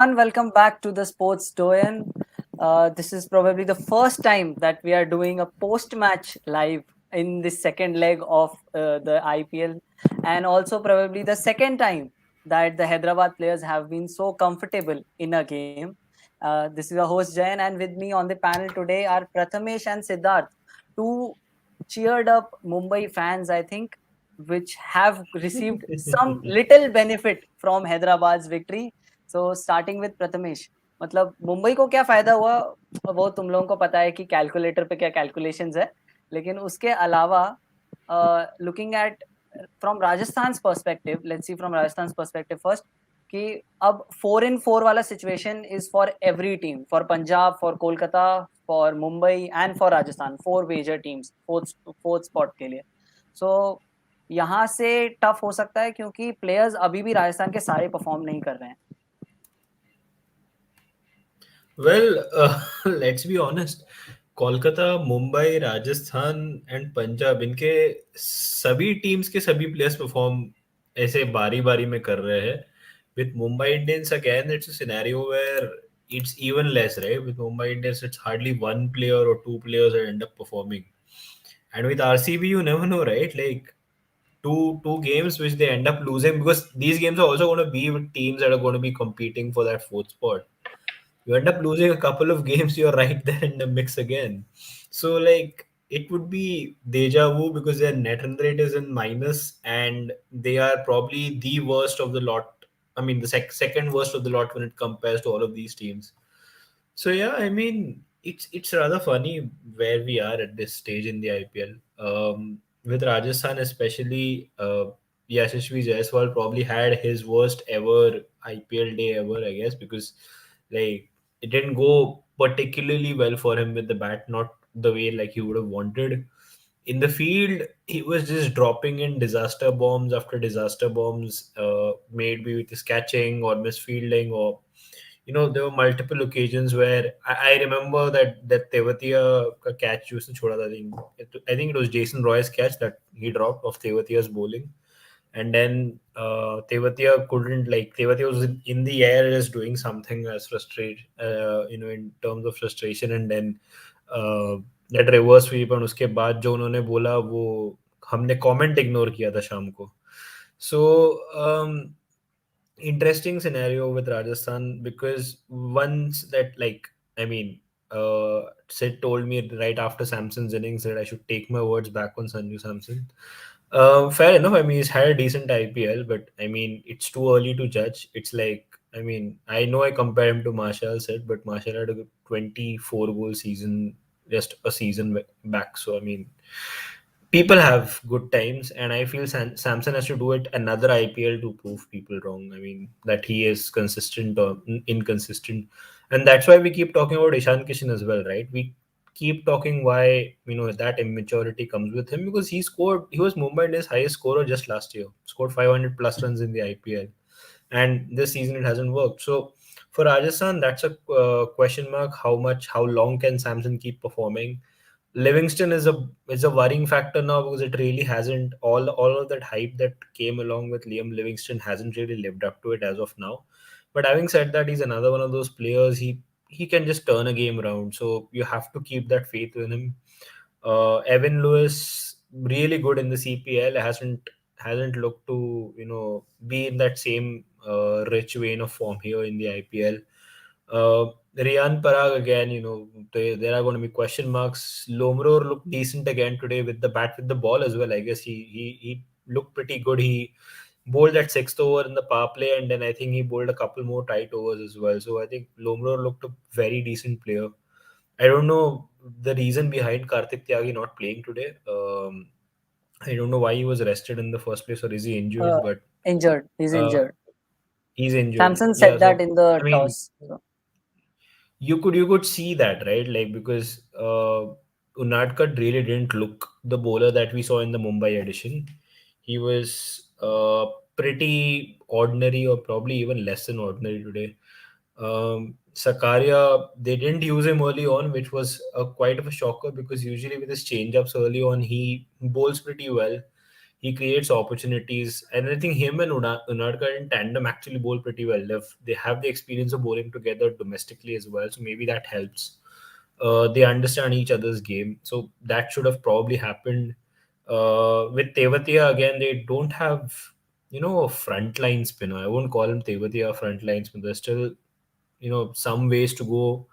Welcome back to the Sports Doyen. This is probably the first time that we are doing a post-match live in the second leg of the IPL, and also probably the second time that the Hyderabad players have been so comfortable in a game. This is your host Jayan, and with me on the panel today are Prathamesh and Siddharth, two cheered up Mumbai fans, I think, which have received some little benefit from Hyderabad's victory. So starting with Prathamesh, मतलब मुंबई को क्या फायदा हुआ वो तुम लोगों को पता है कि कैलकुलेटर पे क्या कैलकुलेशंस है, लेकिन उसके अलावा looking at from Rajasthan perspective, let's see from Rajasthan perspective first, कि अब 4-4 वाला situation is for every team, for Punjab, for Kolkata, for Mumbai and for Rajasthan, four major teams fourth spot के लिए. सो यहाँ से टफ हो सकता है क्योंकि प्लेयर्स अभी भी राजस्थान के सारे परफॉर्म नहीं कर रहे हैं. Well, let's be honest. Kolkata, Mumbai, Rajasthan and Punjab, इनके सभी टीम्स के सभी प्लेयर्स परफॉर्म ऐसे बारी बारी में कर रहे हैं. With Mumbai Indians again, it's a scenario where it's even less, right? With Mumbai Indians, it's hardly one player or two players that end up performing. And with RCB, you never know, right? Like two games which they end up losing, because these games are also going to be with teams that are going to be competing for that fourth spot. You end up losing a couple of games, you're right there in the mix again. So, like, it would be deja vu because their net run rate is in minus and they are probably the worst of the lot. I mean, the second worst of the lot when it compares to all of these teams. So yeah, I mean, it's rather funny where we are at this stage in the IPL. With Rajasthan especially, Yashasvi Jaiswal probably had his worst ever IPL day ever, I guess, because like it didn't go particularly well for him with the bat, not the way like he would have wanted. In the field, he was just dropping in disaster bombs after disaster bombs, maybe with his catching or misfielding, or there were multiple occasions where I remember that Tewatia ka catch used to choda tha, I think it was Jason Roy's catch that he dropped of Tewatia's bowling. And then Tewatia was in the air just doing something as frustrated, in terms of frustration. And then that reverse sweep, and उसके बाद जो उन्होंने बोला वो हमने comment ignore किया था शाम को. So interesting scenario with Rajasthan, because once that, like, I mean, Sid told me right after Samson's innings that I should take my words back on Sanju Samson. Fair enough. I mean, he's had a decent IPL, but I mean, it's too early to judge. It's like, I mean, I know I compare him to Marshall said, but Marshall had a 24 goal season just a season back. So, I mean, people have good times, and I feel Samson has to do it another IPL to prove people wrong. I mean, that he is consistent or inconsistent, and that's why we keep talking about Ishan Kishan as well, right? We keep talking why that immaturity comes with him, because he was Mumbai Indians' highest scorer just last year, scored 500 plus runs in the IPL, and this season it hasn't worked. So for Rajasthan, that's a question mark. How long can Samson keep performing? Livingston is a worrying factor now, because it really hasn't, all of that hype that came along with Liam Livingston hasn't really lived up to it as of now. But having said that, he's another one of those players. He can just turn a game around. So you have to keep that faith in him. Evan Lewis, really good in the CPL, hasn't looked to be in that same rich vein of form here in the IPL. Riyan Parag again, there are going to be question marks. Lomror looked decent again today with the bat, with the ball as well. I guess he looked pretty good. He bowled that sixth over in the power play, and then I think he bowled a couple more tight overs as well. So I think Lomror looked a very decent player. I don't know the reason behind Karthik Tyagi not playing today. I don't know why he was rested in the first place, or is he injured? Uh, But Injured. He's uh, injured. he's injured. Samson Yeah, said that so in the I mean, toss. So, you could see that, right? Like, because Unadkat really didn't look the bowler that we saw in the Mumbai edition. He was pretty ordinary, or probably even less than ordinary today. Sakaria, they didn't use him early on, which was quite of a shocker, because usually with his change ups early on, he bowls pretty well. He creates opportunities, and I think him and Unadkar in tandem actually bowl pretty well. They have the experience of bowling together domestically as well, so maybe that helps. They understand each other's game, so that should have probably happened. With Tevatia again, they don't have a frontline spinner. I won't call him Tevatia a frontline spinner. There's still some ways to go.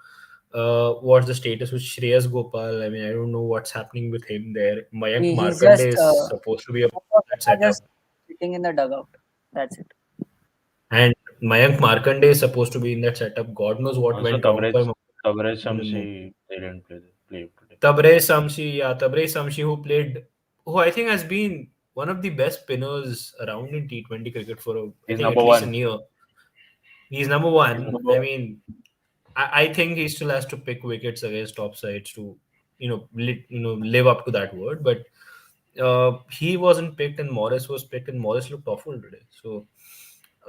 What's the status with Shreyas Gopal? I mean, I don't know what's happening with him there. Mayank He's Markande just is supposed to be a both of that them are setup, just sitting in the dugout. That's it. and Mayank Markande is supposed to be in that setup. God knows what Also, went wrong for him Tabrez in the move. Shamsi, they didn't play today. Tabrez Samshi, who I think has been one of the best spinners around in T20 cricket for I He's think number at least a one. year. He's number He's one. number I one. mean, I think he still has to pick wickets against top sides to, live up to that word. But he wasn't picked, and Morris was picked, and Morris looked awful today. So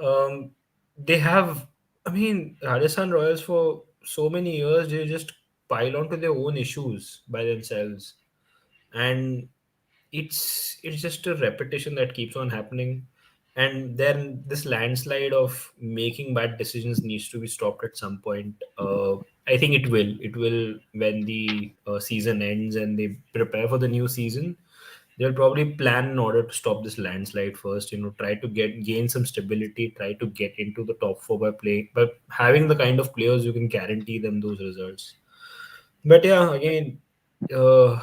um, they have, I mean, Rajasthan Royals for so many years they just pile onto their own issues by themselves, and it's just a repetition that keeps on happening. And then this landslide of making bad decisions needs to be stopped at some point. I think it will when the season ends and they prepare for the new season. They'll probably plan in order to stop this landslide first, try to gain some stability, try to get into the top four by play but having the kind of players who can guarantee them those results. But yeah, again, uh,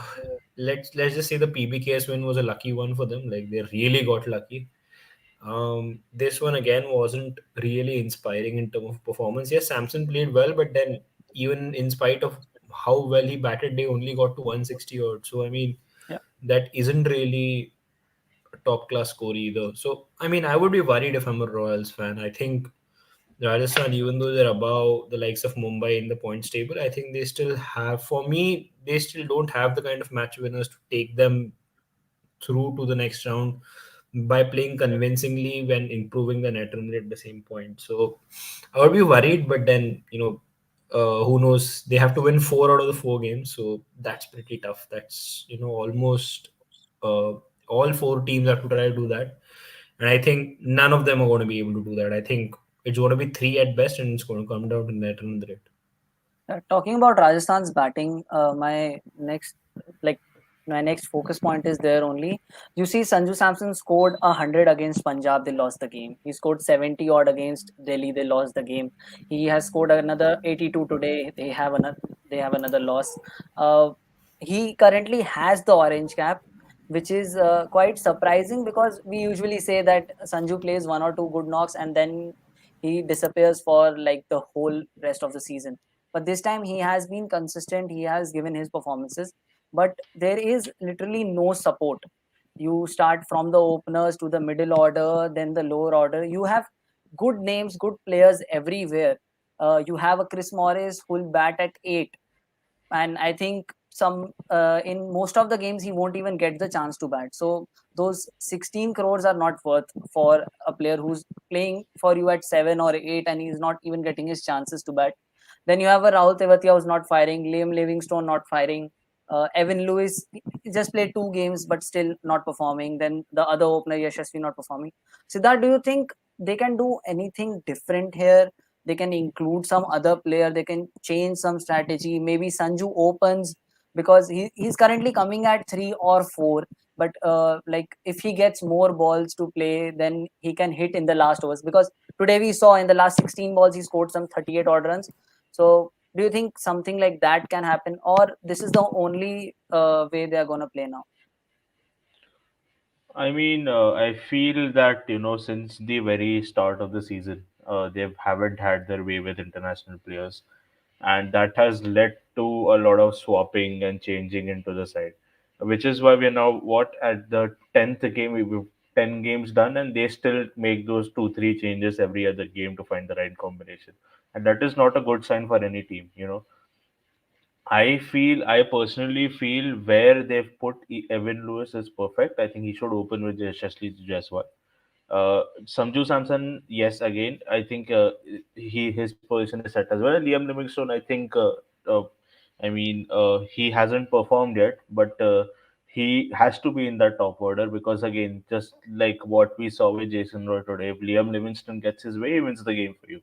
let's just say the PBKS win was a lucky one for them. Like they really got lucky. This one again wasn't really inspiring in terms of performance. Yes, Samson played well, but then even in spite of how well he batted, they only got to 160 odd. So I mean, Yeah. that isn't really a top class score either. So I mean, I would be worried if I'm a Royals fan. I think Rajasthan, even though they're above the likes of Mumbai in the points table, I think they still have, for me, they still don't have the kind of match winners to take them through to the next round by playing convincingly when improving the net run rate at the same point. So I would be worried, but then, who knows? They have to win 4 out of the 4 games. So that's pretty tough. That's, almost uh, all 4 teams have to try to do that. And I think none of them are going to be able to do that. I think it's going to be three at best, and it's going to come down to net run rate. Talking about Rajasthan's batting, like my next focus point is there only. You see, Sanju Samson scored 100 against Punjab. They lost the game. He scored 70 odd against Delhi. They lost the game. He has scored another 82 today. They have another loss. Uh, he currently has the orange cap, which is quite surprising because we usually say that Sanju plays one or two good knocks and then he disappears for like the whole rest of the season, but this time he has been consistent. He has given his performances, but there is literally no support. You start from the openers to the middle order, then the lower order. You have good names, good players everywhere. You have a Chris Morris who will bat at 8, and I think some in most of the games he won't even get the chance to bat. So those 16 crores are not worth for a player who's playing for you at 7 or 8 and he's not even getting his chances to bat. Then you have a Rahul Tevatia who's not firing, Liam Livingstone not firing, Evan Lewis just played 2 games but still not performing. Then the other opener Yashasvi not performing. Siddharth, do you think they can do anything different here? They can include some other player, they can change some strategy. Maybe Sanju opens because he's currently coming at 3 or 4, but like if he gets more balls to play then he can hit in the last overs, because today we saw in the last 16 balls he scored some 38 odd runs. So do you think something like that can happen, or this is the only way they are going to play now? I mean, I feel that since the very start of the season, they haven't had their way with international players, and that has led to a lot of swapping and changing into the side, which is why we're now what at the 10th game. We've 10 games done, and they still make those 2-3 changes every other game to find the right combination, and that is not a good sign for any team. I personally feel where they've put Evan Lewis is perfect. I think he should open with Shashli Jaiswal. Samju Samson, yes, again, I think his position is set as well. Liam Livingstone, I think, he hasn't performed yet, but he has to be in that top order because again, just like what we saw with Jason Roy today, if Liam Livingston gets his way, he wins the game for you.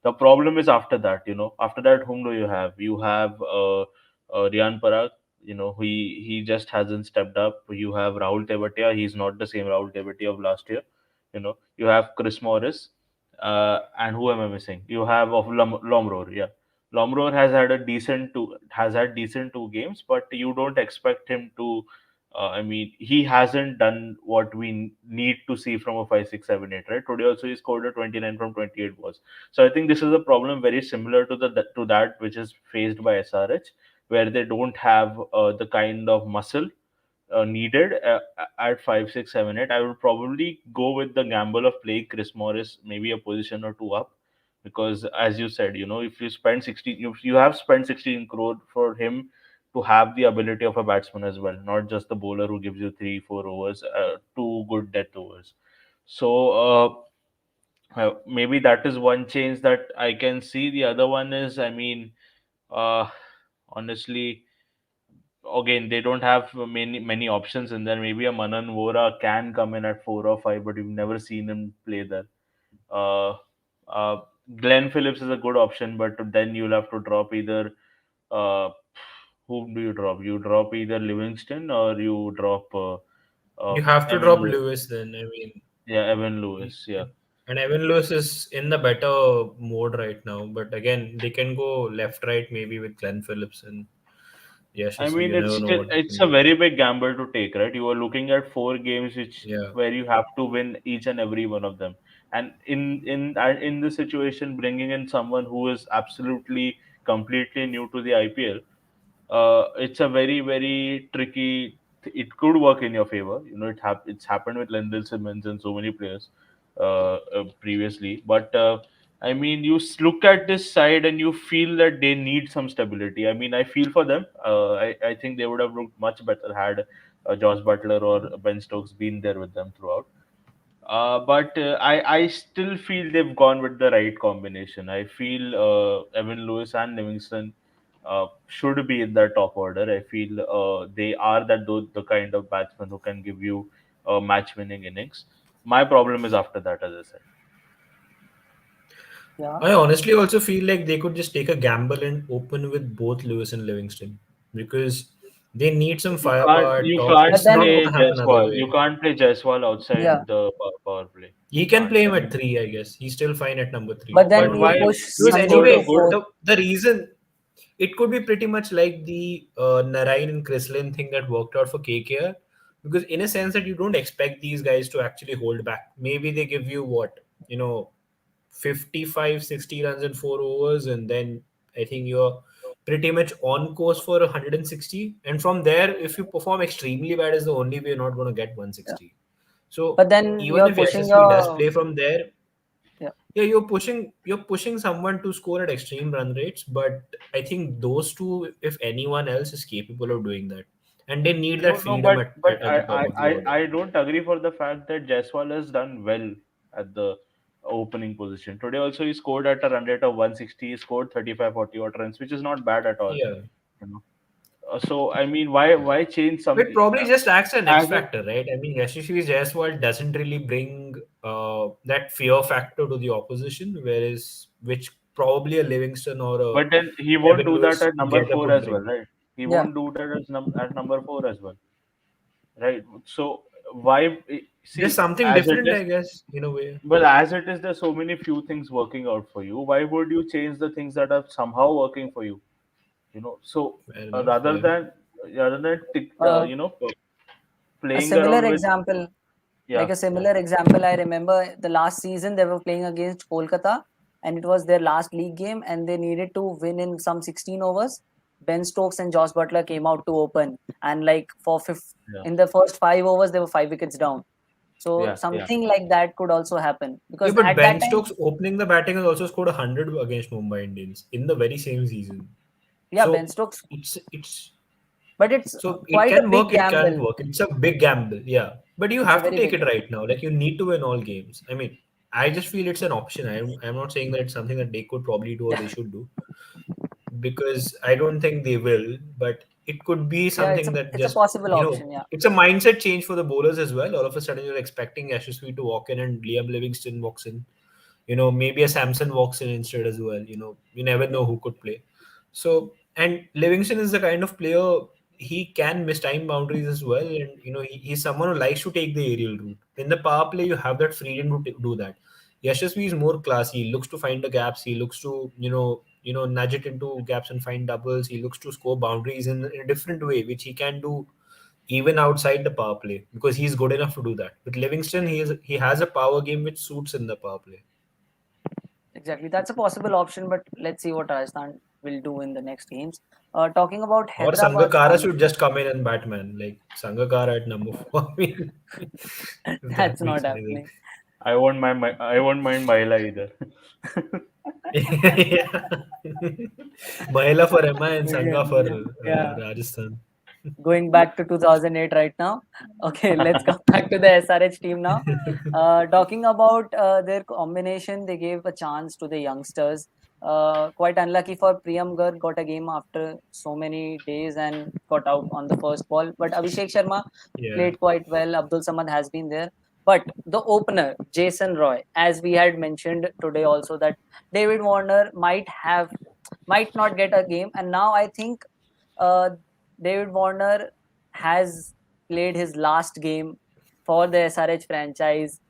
The problem is after that, after that, whom do you have? You have Rian Parag. He just hasn't stepped up. You have Rahul Tevatia. He's not the same Rahul Tevatia of last year. You have Chris Morris, and who am I missing? You have of Lomror. Yeah, Lomror has had decent 2 games, but you don't expect him to. I mean, he hasn't done what we need to see from a 5, 6, 7, 8. Right. Today also he scored a 29 from 28 balls. So I think this is a problem very similar to that which is faced by SRH, where they don't have the kind of muscle needed at 5, 6, 7, 8. I would probably go with the gamble of playing Chris Morris maybe a position or two up, because as you said, if you spend 16, you have spent 16 crore for him to have the ability of a batsman as well, not just the bowler who gives you 3, 4 overs, 2 good death overs. So maybe that is one change that I can see. The other one is, I mean, uh, honestly, again, they don't have many options in there. Maybe a Manan Vora can come in at 4 or 5, but you've never seen him play there. Uh, uh, Glenn Phillips is a good option, but then you'll have to drop either. Uh, whom do you drop? You drop either Livingston or you drop You have to Evan drop Lewis. Lewis then. I mean, Yeah, Evan he- Lewis. Yeah. and Evan Lewis is in the better mode right now. But again, they can go left, right, maybe with Glenn Phillips and I Yashasvi. mean, You never know what they it's can a do. very big gamble to take, right? You are looking at 4 games, which Yeah. where you have to win each and every one of them. And in this situation, bringing in someone who is absolutely completely new to the IPL, it's a very tricky. It could work in your favor. It's happened with Lendl Simmons and so many players previously. But I mean, look at this side and you feel that they need some stability. I mean, I feel for them. I think they would have looked much better had Josh Butler or Ben Stokes been there with them throughout. But I still feel they've gone with the right combination. I feel Evan Lewis and Livingston should be in the top order. I feel they are the kind of batsmen who can give you match-winning innings. My problem is after that, as I said. Yeah. I honestly also feel like they could just take a gamble and open with both Lewis and Livingston because they need some You can't firepower at you top. can't But It's not then, play going to happen other Jaiswal. You way. can't play Jaiswal yeah. outside the power play. He You can can't. play I him at mean, three, I guess. He's still fine at number three. But But then but you why push because Singh Sanju to to anyway, good? fourth. the reason it could be pretty much like the Narayan and Chrislin thing that worked out for KKR because in a sense that you don't expect these guys to actually hold back. Maybe they give you what, you know, 55, 60 runs in 4 overs, and then I think you're pretty much on course for 160. And from there, if you perform extremely bad, is the only way you're not going to get Yeah. 160. So But then even you're if pushing Yashasvi does your, play from there, yeah. yeah, you're pushing someone to score at extreme run rates, but I think those two, if anyone else, is capable of doing that, and they need that No, no, freedom but at the top of the order. I don't agree for the fact that Jaiswal has done well at the opening position. Today also he scored at a run rate of 160. He scored 35, 40 odd runs, which is not bad at all. Yeah, You know. So I mean, why change but something? probably just acts an X As it factor, right? I mean, Yashasvi Jaiswal doesn't really bring that fear factor to the opposition, whereas which probably a Livingston or a But then he won't Evan do that Lewis at number get up four would as well, bring. right? He Yeah. won't do that at number four as well, right? So why Just see something as it different, is? I guess, in a way. Well, as it is, there's so many few things working out for you. Why would you change the things that are somehow working for you? So Fair enough. rather Yeah. than Uh, a playing similar around with, example, yeah, like a yeah, similar example, I remember the last season they were playing against Kolkata, and it was their last league game, and they needed to win in some 16 overs. Ben Stokes and Josh Butler came out to open, and like yeah, in the first 5 overs, they were 5 wickets down. So yeah. something like that could also happen Yeah, because but at that Ben time, Stokes opening the batting has also scored 100 against Mumbai Indians in the very same season. yeah, Ben So Stokes, it's but it's so it quite a can big work, it can't gamble. work. It's a big gamble, yeah. But you It's a have to very take big it gamble. right now. Like you need to win all games. I mean, I just feel it's an option. I'm not saying that it's something that they could probably do or Yeah, they should do because I don't think they will. But it could be Yeah, something that it's a just, possible option. Yeah. it's a mindset change for the bowlers as well. All of a sudden, you're expecting Yashasvi to walk in and Liam Livingston walks in. Maybe a Samson walks in instead as well. You never Yeah. know who could play. So, and Livingston is the kind of player, he can miss time boundaries as well. And, he's someone who likes to take the aerial route. In the power play, you have that freedom to do that. Yashasvi is more classy. He looks to find the gaps. He looks to, nudge it into gaps and find doubles. He looks to score boundaries in a different way, which he can do even outside the power play because he's good enough to do that. With Livingston, he has a power game which suits in the power play. Exactly. That's a possible option, but let's see what Rajasthan will do in the next games. Talking about Or Hyderabad's Sangakkara should combination, just come in and Batman, like Sangakkara at number four. I mean, if that that's not makes any sense. happening. I won't mind Mahila either. Yeah. Mahela for Emma and Sangha for Yeah, yeah. Rajasthan. Going back to 2008 right now. Okay, let's come back to the SRH team now. Talking about their combination, they gave a chance to the youngsters. Quite unlucky for Priyam Garg, got a game after so many days and got out on the first ball. But Abhishek Sharma Yeah, played quite well. Abdul Samad has been there. But the opener, Jason Roy, as we had mentioned today also, that David Warner might not get a game. And now I think uh, David Warner has played his last game for the SRH franchise,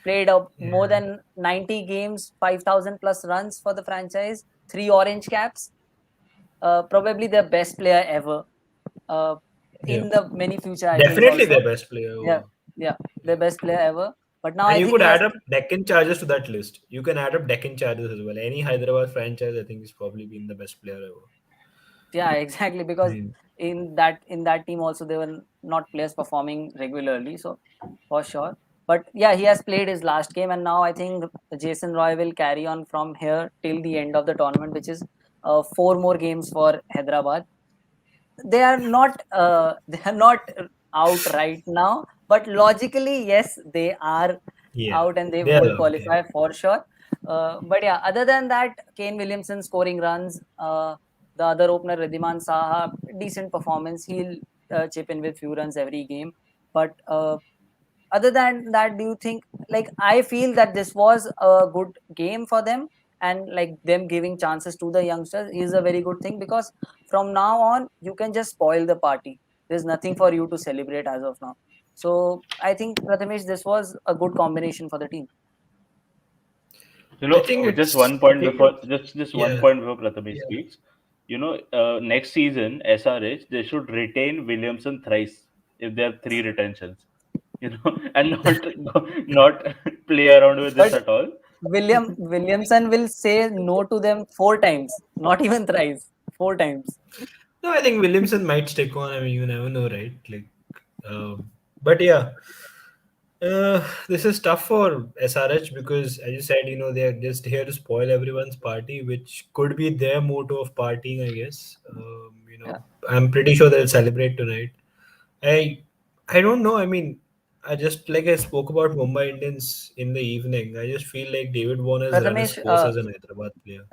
played up more yeah, than 90 games, 5,000 plus runs for the franchise, 3 orange caps, probably the best player ever. Uh, yeah. in the many future, I think Definitely also. their best player. Yeah, Over. yeah, Yeah. the best player ever. But now And I you think could he has add up Deccan Chargers to that list. You can add up Deccan Chargers as well. Any Hyderabad franchise, I think, has probably been the best player ever. yeah, exactly, I because mean, in that team also they were not players performing regularly, so for sure. But yeah, he has played his last game, and now I think Jason Roy will carry on from here till the end of the tournament, which is 4 more games for Hyderabad. They are not out right now, but logically yes, they are yeah, out and they they are would out. Yeah, qualify for sure. But yeah, other than that, Kane Williamson scoring runs, the other opener Riddhiman Saha, decent performance. He'll chip in with few runs every game. But other than that, do you think, like, I feel that this was a good game for them, and like them giving chances to the youngsters is a very good thing, because from now on you can just spoil the party. There's nothing for you to celebrate as of now. So I think, Prathamesh, this was a good combination for the team. I think Just it's. one I point think before, it's. just one Yeah, point before Prathamesh yeah. speaks. Next season SRH they should retain Williamson thrice if there are 3 retentions. And not play around with this But at all. Williamson will say no to them 4 times, not even thrice, 4 times. No, I think Williamson might stick on. I mean, you never know, right? Like, but yeah, this is tough for SRH because, as you said, they're just here to spoil everyone's party, which could be their motto of partying, I guess. Yeah. I'm pretty sure they'll celebrate tonight. I, I don't know. I mean, I just like I spoke about Mumbai Indians in the evening. I just feel like David Warner's run his Prathamesh, course as an Hyderabad player.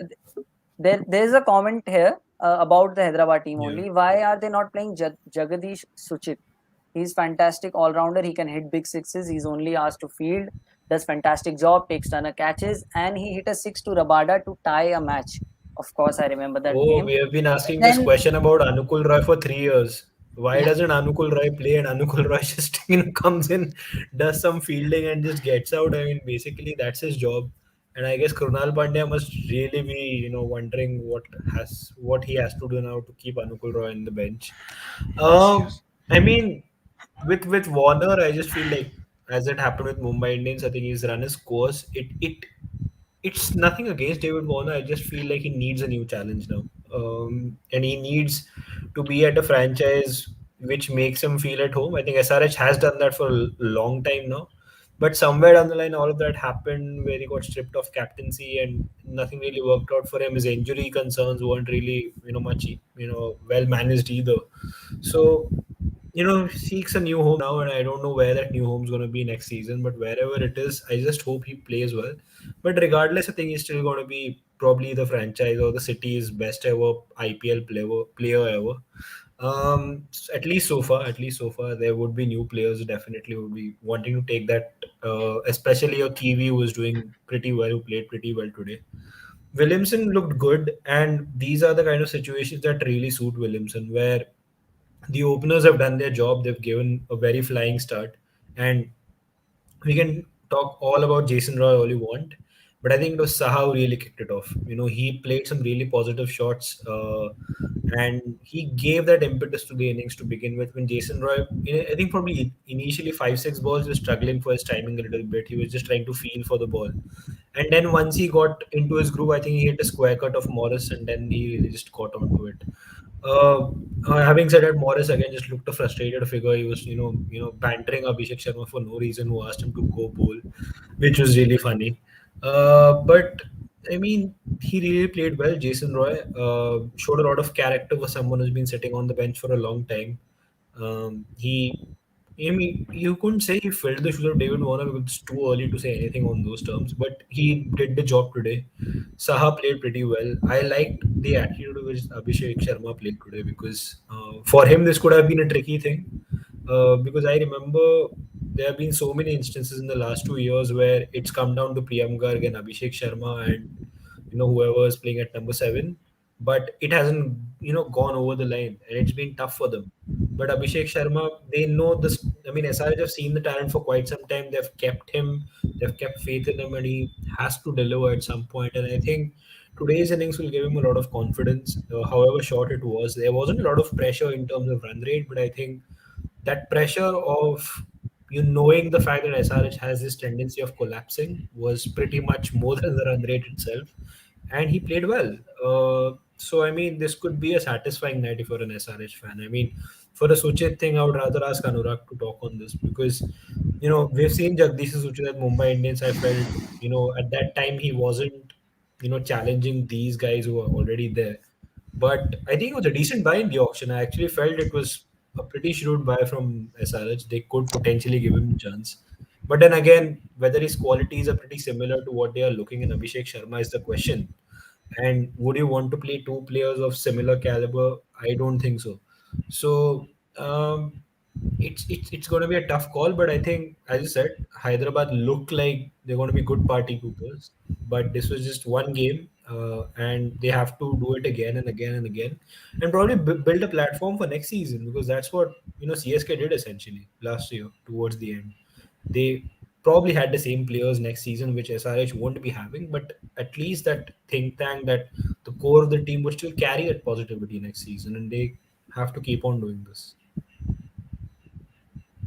there's a comment here about the Hyderabad team Yeah. only. Why are they not playing Jagadish Suchit? He's fantastic all rounder. He can hit big sixes. He's only asked to field. Does fantastic job. Takes ton of catches, and he hit a six to Rabada to tie a match. Of course, I remember that Oh, game. we have been asking this Then question about Anukul Roy for 3 years. Why yeah, doesn't Anukul Roy play and Anukul Roy just comes in, does some fielding and just gets out? I mean, basically that's his job. And I guess Krunal Pandya must really be, wondering what he has to do now to keep Anukul Roy in the bench. I mean, with Warner, I just feel like as it happened with Mumbai Indians, I think he's run his course. It's nothing against David Warner. I just feel like he needs a new challenge now, and he needs to be at a franchise which makes him feel at home. I think SRH has done that for a long time now, but somewhere down the line, all of that happened where he got stripped of captaincy and nothing really worked out for him. His injury concerns weren't really, much, well managed either. So seeks a new home now, and I don't know where that new home's going to be next season, but wherever it is, I just hope he plays well. But regardless, I think he's still going to be probably the franchise or the city's best ever IPL player ever. At least so far, there would be new players who definitely would be wanting to take that. Especially a Kiwi who was doing pretty well, who played pretty well today. Williamson looked good, and these are the kind of situations that really suit Williamson, where the openers have done their job. They've given a very flying start, and we can talk all about Jason Roy all you want, but I think it was Saha who really kicked it off. He played some really positive shots, and he gave that impetus to the innings to begin with. When Jason Roy, I think probably initially 5 6 balls, was struggling for his timing a little bit. He was just trying to feel for the ball, and then once he got into his groove, I think he hit a square cut of Morris, and then he really just caught onto it. Uh, Having said that, Morris again just looked a frustrated figure. He was, bantering Abhishek Sharma for no reason, who asked him to go bowl, which was really funny. But I mean, he really played well. Jason Roy showed a lot of character for someone who's been sitting on the bench for a long time. He, I mean, you couldn't say he filled the shoes of David Warner because it's too early to say anything on those terms. But he did the job today. Saha played pretty well. I liked the attitude which Abhishek Sharma played today because for him this could have been a tricky thing. Because I remember there have been so many instances in the last 2 years where it's come down to Priyam Garg and Abhishek Sharma and whoever is playing at number 7, but it hasn't gone over the line and it's been tough for them. But Abhishek Sharma, they know this. I mean, SRH have seen the talent for quite some time. They've kept him, they've kept faith in him, and he has to deliver at some point. And I think today's innings will give him a lot of confidence. However short it was, there wasn't a lot of pressure in terms of run rate, but I think that pressure of knowing the fact that SRH has this tendency of collapsing was pretty much more than the run rate itself, and he played well. So I mean, this could be a satisfying night if you're an SRH fan. I mean, for the Suchit thing, I would rather ask Anurag to talk on this because we've seen Jagdish Suchit at Mumbai Indians. I felt at that time he wasn't challenging these guys who are already there. But I think it was a decent buy in the auction. I actually felt it was a pretty shrewd buy from SRH. They could potentially give him a chance. But then again, whether his qualities are pretty similar to what they are looking in Abhishek Sharma is the question. And would you want to play two players of similar caliber? I don't think so. So it's going to be a tough call, but I think, as you said, Hyderabad look like they're going to be good party poopers. But this was just one game, and they have to do it again and again and again, and probably build a platform for next season because that's what CSK did essentially last year towards the end. They probably had the same players next season, which SRH won't be having, but at least that think tank, that the core of the team would still carry that positivity next season, and they have to keep on doing this.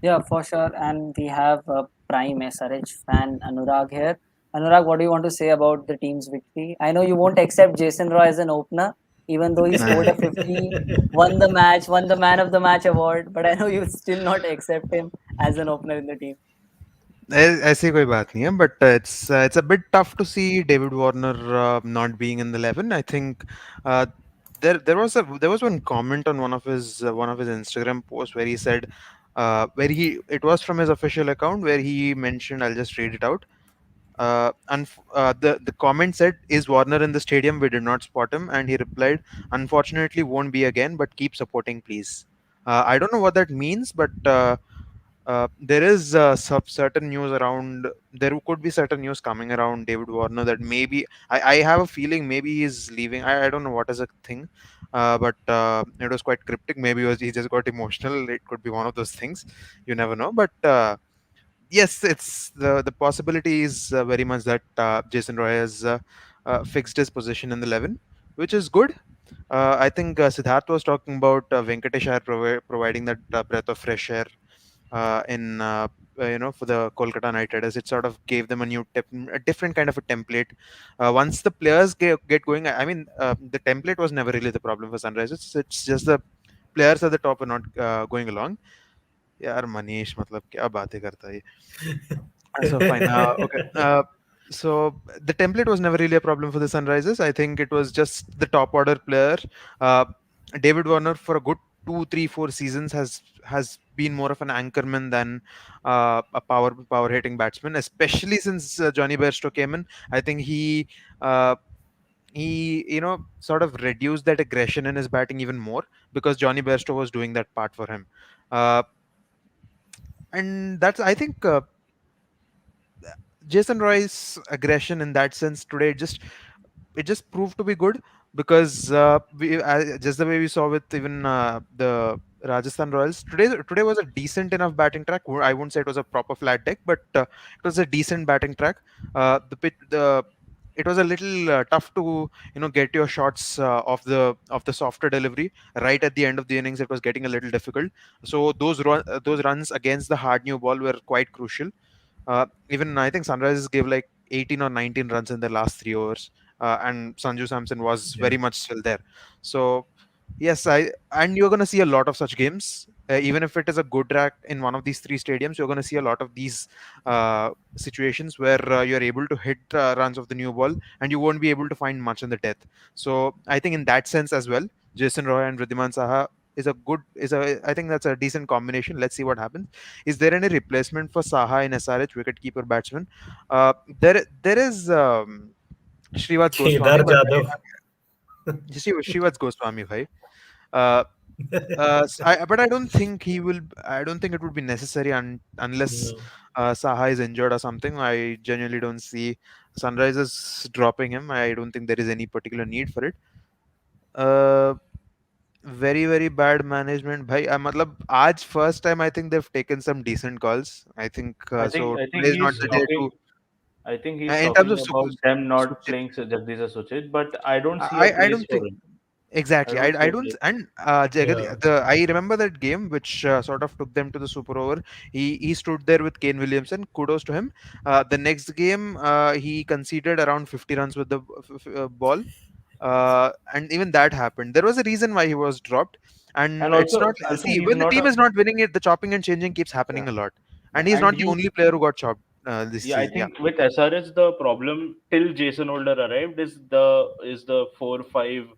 Yeah, for sure. And we have a prime SRH fan, Anurag here. Anurag, what do you want to say about the team's victory? I know you won't accept Jason Roy as an opener, even though he scored a Nah. 50, won the match, won the man of the match award, but I know you still not accept him as an opener in the team. ऐसी कोई बात नहीं है but it's a bit tough to see David Warner not being in the 11. I think uh, there was one comment on one of his Instagram posts where he said where he it was from his official account where he mentioned, I'll just read it out. The comment said, "Is Warner in the stadium? We did not spot him." And he replied, "Unfortunately, won't be again, but keep supporting, please." I don't know what that means, but there is certain news around. There could be certain news coming around David Warner that maybe I have a feeling maybe he's leaving. I don't know what is a thing, but it was quite cryptic. Maybe he just got emotional. It could be one of those things. You never know, but. Yes, it's the possibility is very much that Jason Roy has fixed his position in the 11, which is good. I think Siddharth was talking about Venkatesh Iyer providing that breath of fresh air in for the Kolkata Knight Riders. It sort of gave them a different kind of a template. Once the players get going, I mean, the template was never really the problem for Sunrisers. It's just the players at the top are not going along. यार मनीष मतलब क्या बातें करता है ये. So fine. Okay. So the template was never really a problem for the Sunrisers. I think it was just the top order player. Uh, David Warner for a good 2, 3, 4 seasons has been more of an anchorman than a power hitting batsman, especially since Johnny Bairstow came in. I think he uh, he sort of reduced that aggression in his batting even more, because Johnny Bairstow was doing that part for him. uh, and that's, I think, Jason Roy's aggression in that sense today, it just proved to be good, because just the way we saw with even the Rajasthan Royals today was a decent enough batting track. I won't say it was a proper flat deck, but it was a decent batting track. The pitch, the It was a little tough to get your shots of the softer delivery right at the end of the innings. It was getting a little difficult. So those runs against the hard new ball were quite crucial. Even I think Sunrisers gave like 18 or 19 runs in their last 3 overs, and Sanju Samson was Yeah. very much still there. So yes, and you're going to see a lot of such games. Even if it is a good track in one of these three stadiums, you're going to see a lot of these situations where you're able to hit runs of the new ball, and you won't be able to find much in the death. So I think in that sense as well, Jason Roy and Wriddhiman Saha I think that's a decent combination. Let's see what happens. Is there any replacement for Saha in SRH, wicketkeeper batsman? There is Shrivats Goswami, Kedar but Jadhav. Shrivats Goswami, bhai. Uh, but I don't think he will. I don't think it would be necessary unless No. Saha is injured or something. I genuinely don't see Sunrisers dropping him. I don't think there is any particular need for it. Uh, very very bad management, bhai. Matlab, आज first time I think they've taken some decent calls. I think so. I think Today is not he's the day talking. to I think he's in terms talking of about them not Suchit. playing Jagdish Suchit, but I don't see a I place don't for think. him. I Exactly. don't see I a don't. place. And Yeah. I remember that game which sort of took them to the super over. He stood there with Kane Williamson. Kudos to him. The next game, he conceded around 50 runs with the ball. And even that happened. There was a reason why he was dropped. And And it's also, not, also see, he's when the not team a is not winning it, the chopping and changing keeps yeah, happening a lot. yeah. And he's And not the you only player who got chopped this Yeah, I season. Yeah. think with SRH the problem till Jason Holder arrived is the 4-5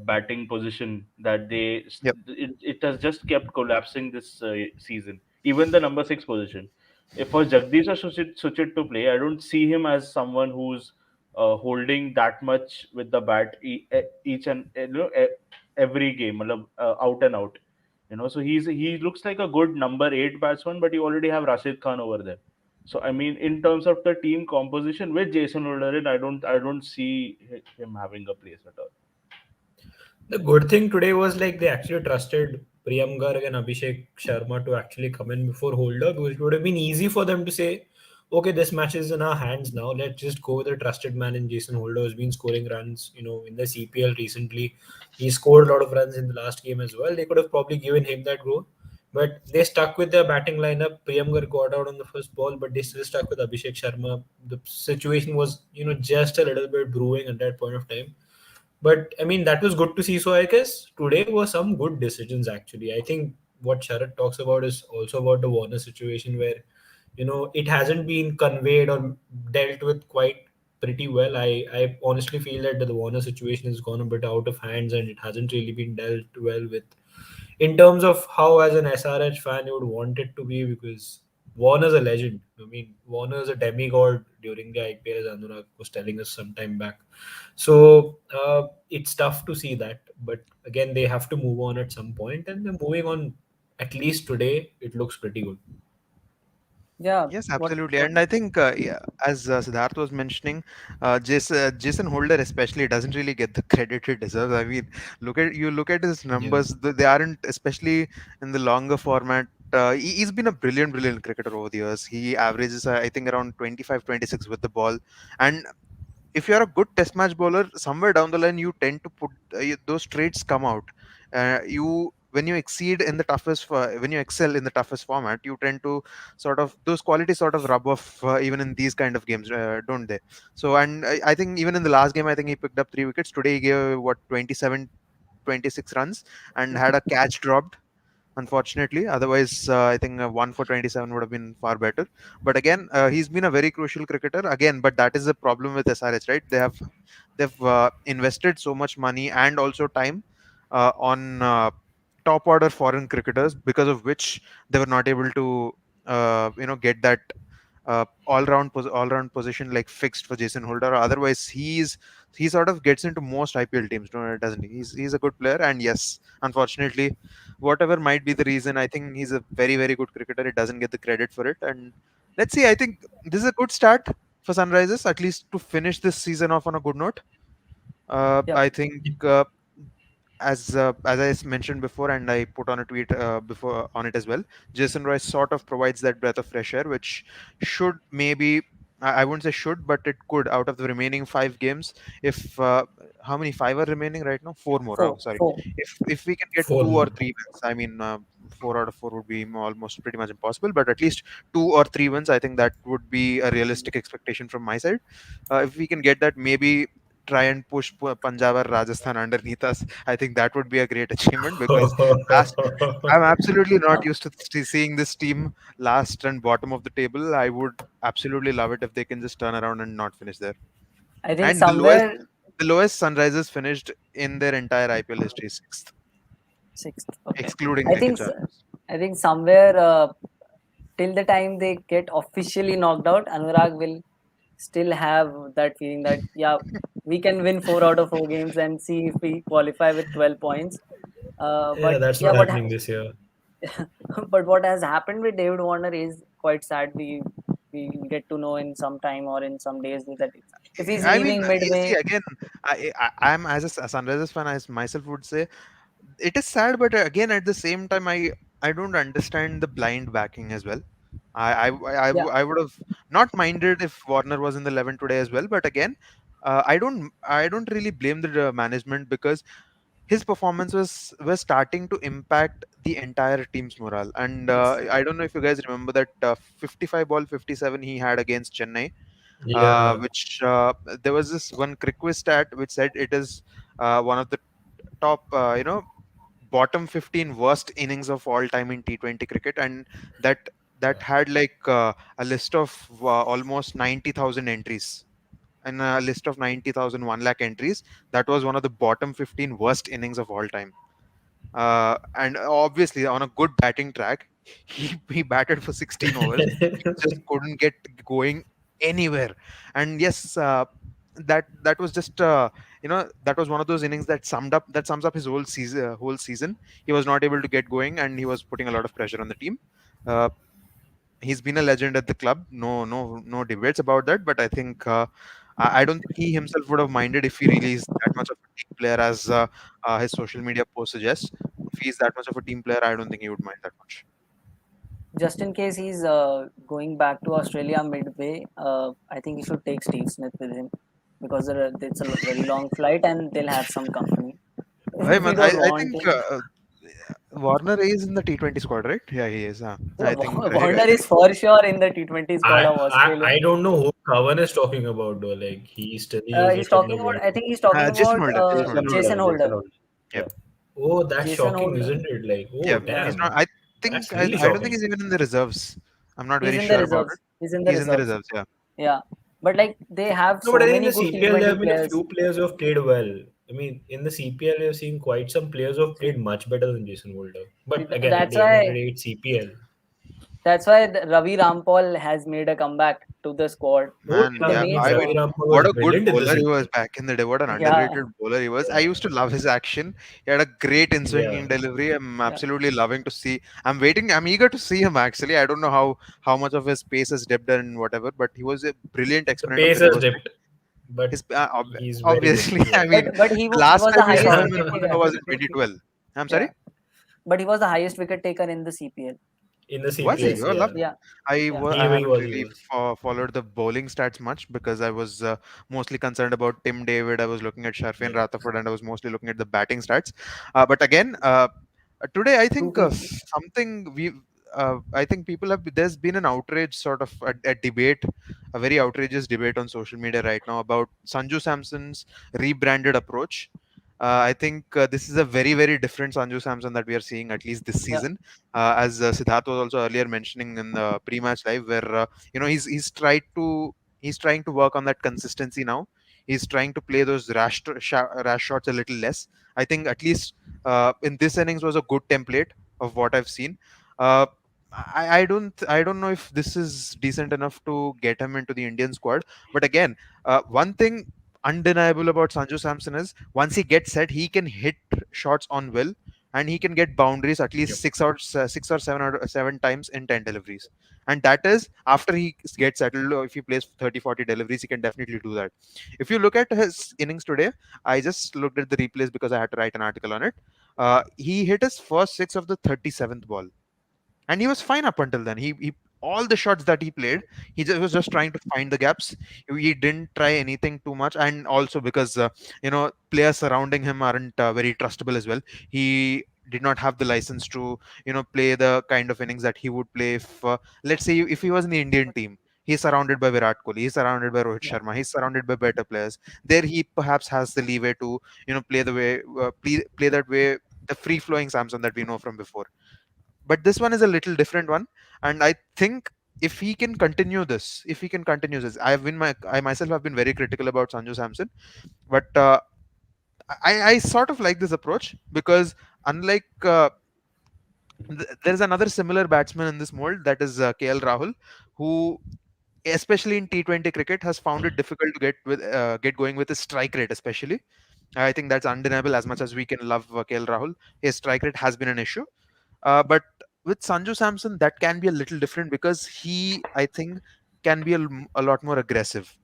batting position that Yep. it has just kept collapsing this season. Even the number 6 position. If for Jagdish or Suchit to play, I don't see him as someone who's holding that much with the bat each and every game, matlab, out and out. So he looks like a good number 8 batsman, but you already have Rashid Khan over there. So I mean, in terms of the team composition with Jason Holder in, I don't see him having a place at all. The good thing today was like they actually trusted Priyam Garg and Abhishek Sharma to actually come in before Holder, because it would have been easy for them to say, okay, this match is in our hands now. Let's just go with a trusted man in Jason Holder, who's been scoring runs, in the CPL recently. He scored a lot of runs in the last game as well. They could have probably given him that go. But they stuck with their batting lineup. Priyam Garg got out on the first ball, but they still stuck with Abhishek Sharma. The situation was, just a little bit brewing at that point of time. But I mean, that was good to see. So I guess today was some good decisions actually. I think what Sharad talks about is also about the Warner situation where, it hasn't been conveyed or dealt with quite pretty well. I honestly feel that the Warner situation has gone a bit out of hands and it hasn't really been dealt well with in terms of how, as an SRH fan, you would want it to be, because Warner's a legend. I mean, Warner's a demigod during the IPL, as Anurag was telling us some time back. So it's tough to see that. But again, they have to move on at some point, and they're moving on. At least today, it looks pretty good. Yeah, Yes, what absolutely. And I think, yeah, as Siddharth was mentioning, Jason Holder especially doesn't really get the credit he deserves. I mean, look at his Yeah. numbers; they aren't, especially in the longer format. He's been a brilliant cricketer over the years. He averages, I think, around 25, 26 with the ball. And if you're a good test match bowler, somewhere down the line you tend to put those traits come out. You When you exceed in the when you excel in the toughest format, you tend to sort of, those qualities sort of rub off even in these kind of games, don't they? So, and I think even in the last game, I think he picked up 3 wickets. Today he gave what, 27, 26 runs, and had a catch dropped, unfortunately. Otherwise, I think 1 for 27 would have been far better. But again, he's been a very crucial cricketer again. But that is the problem with SRH, right? They've invested so much money and also time on top order foreign cricketers, because of which they were not able to get that all round position like fixed for Jason Holder. Otherwise, he sort of gets into most IPL teams, doesn't he? He's a good player, and yes, unfortunately, whatever might be the reason, I think he's a very very good cricketer. He doesn't get the credit for it, and let's see. I think this is a good start for Sunrisers, at least to finish this season off on a good note. Yep. I think as mentioned before, and I put on a tweet before on it as well. Jason Roy sort of provides that breath of fresh air, which should maybe I wouldn't say should, but it could out of the remaining 5 games. If how many five are remaining right now? Four more. Oh, Four. sorry. Four. If we can get Four two or more. three wins, I mean, 4 out of 4 would be almost pretty much impossible. But at least 2 or 3 wins, I think that would be a realistic expectation from my side. If we can get that, maybe try and push Punjab or Rajasthan underneath us. I think that would be a great achievement because last I'm absolutely not used to seeing this team last and bottom of the table. I would absolutely love it if they can just turn around and not finish there. I think And somewhere the lowest Sunrisers finished in their entire IPL history is sixth, sixth. Okay. excluding I Deccan think Chargers. I think somewhere till the time they get officially knocked out, Anurag will still have that feeling that yeah, we can win 4 out of 4 games and see if we qualify with 12 points. Yeah, But that's yeah, not happening this year. but what has happened with David Warner is quite sad. We get to know in some time or in some days that if he's I mean, leaving you see midway, again, I'm as a Sunrisers fan, as myself would say, it is sad, but again at the same time, I don't understand the blind backing as well. yeah, I would have not minded if Warner was in the 11 today as well, but again, I don't really blame the management because his performance was starting to impact the entire team's morale. And yes, I don't know if you guys remember that 55 ball 57 he had against Chennai, Yeah. which there was this one quick quiz stat which said it is one of the top bottom 15 worst innings of all time in T20 cricket, and that had like a list of almost 90,000 entries, and a list of 90,000 1 lakh entries. That was one of the bottom 15 worst innings of all time. And obviously, on a good batting track, he batted for 16 overs. He just couldn't get going anywhere. And yes, that was just that was one of those innings that sums up his whole season. He was not able to get going, and he was putting a lot of pressure on the team. Uh, he's been a legend at the club. No debates about that. But I think I don't think he himself would have minded if he really is that much of a team player as his social media post suggests. If he's that much of a team player, I don't think he would mind that much. just in case he's going back to Australia midway, I think he should take Steve Smith with him because it's a very long flight and they'll have some company. Hey We man, don't I want think him. Warner is in the T20 squad, right? Yeah, he is. I think Warner is for sure in the T20 squad of Australia. I don't know who Kavan is talking about though. Like he still He's uses in the talking about. World I Cup. think he's talking Jason about Holder. Jason Jason Holder. Holder. Jason Jason Holder. Holder. Yep. Yeah. Oh, that's Jason shocking, Holder. isn't it? Like, oh Yeah, Yeah, he's damn, not. I think that's really I don't think shocking. he's even in the reserves. I'm not he's very in the sure about reserves. it. He's in the He's in the reserves. reserves. Yeah. Yeah, but like they have No, but so I think in many the good CPL there T20 have been a players. few players who have played well. I mean, in the CPL we have seen quite some players who have played much better than Jason Holder. But again, at That's the end of the why. day, it's CPL. Ravi Rampal has made a comeback to the squad. Oh Man, They yeah, I yeah. mean made I Ravi mean, some. Rampal was what a good brilliant in the bowler he was CPL. back in the day. What an Yeah, underrated bowler he was. I Yeah, used to love his action. He had a great in yeah. swinging delivery. I'm yeah. absolutely loving to see. I'm waiting. I'm eager to see him. Actually, I don't know how much of his pace has dipped and whatever, but he was a brilliant The exponent of pace the has reverse swing. dipped, but His he's very good. obviously, I But mean, he the he last was the time we saw highest him in wicket one day taker. was in 2012. I'm Yeah, sorry. but he was the highest wicket taker in the CPL. In the Was he? CPL, Oh, yeah. lovely. Yeah, yeah. I He haven't was, he really was. followed the bowling stats much because I was mostly concerned about Tim David. I was looking at Sharfin Yeah. Rutherford, and I was mostly looking at the batting stats. But again, today I Two think people. something we. I think people have. There's been an outrage, sort of a debate, a very outrageous debate on social media right now about Sanju Samson's rebranded approach. I think this is a very, very different Sanju Samson that we are seeing at least this Yeah, season. As Siddharth was also earlier mentioning in the pre-match live, where he's trying to work on that consistency now. He's trying to play those rash shots a little less. I think at least in this innings was a good template of what I've seen. Uh, I don't know if this is decent enough to get him into the Indian squad. But again, one thing undeniable about Sanju Samson is once he gets set, he can hit shots on will, and he can get boundaries at least Yep. 6 or 7 times in 10 deliveries. And that is after he gets settled. Or if he plays 30-40 deliveries, he can definitely do that. If you look at his innings today, I just looked at the replays because I had to write an article on it. He hit his first six of the 37th ball, and he was fine up until then. He all the shots that he played, was just trying to find the gaps. He didn't try anything too much, and also because players surrounding him aren't very trustable as well. He did not have the license to play the kind of innings that he would play if, let's say, if he was in the Indian team. He's surrounded by Virat Kohli. He's surrounded by Rohit Yeah. Sharma. He's surrounded by better players. There, he perhaps has the leeway to play the way play that way, the free flowing Samson that we know from before. But this one is a little different one, and I think if he can continue this, I myself have been very critical about Sanju Samson, but I sort of like this approach because unlike there's another similar batsman in this mold, that is KL Rahul, who especially in T20 cricket has found it difficult to get going with his strike rate, especially. I think that's undeniable. As much as we can love KL Rahul, his strike rate has been an issue. But with Sanju Samson, that can be a little different because he, I think, can be a lot more aggressive.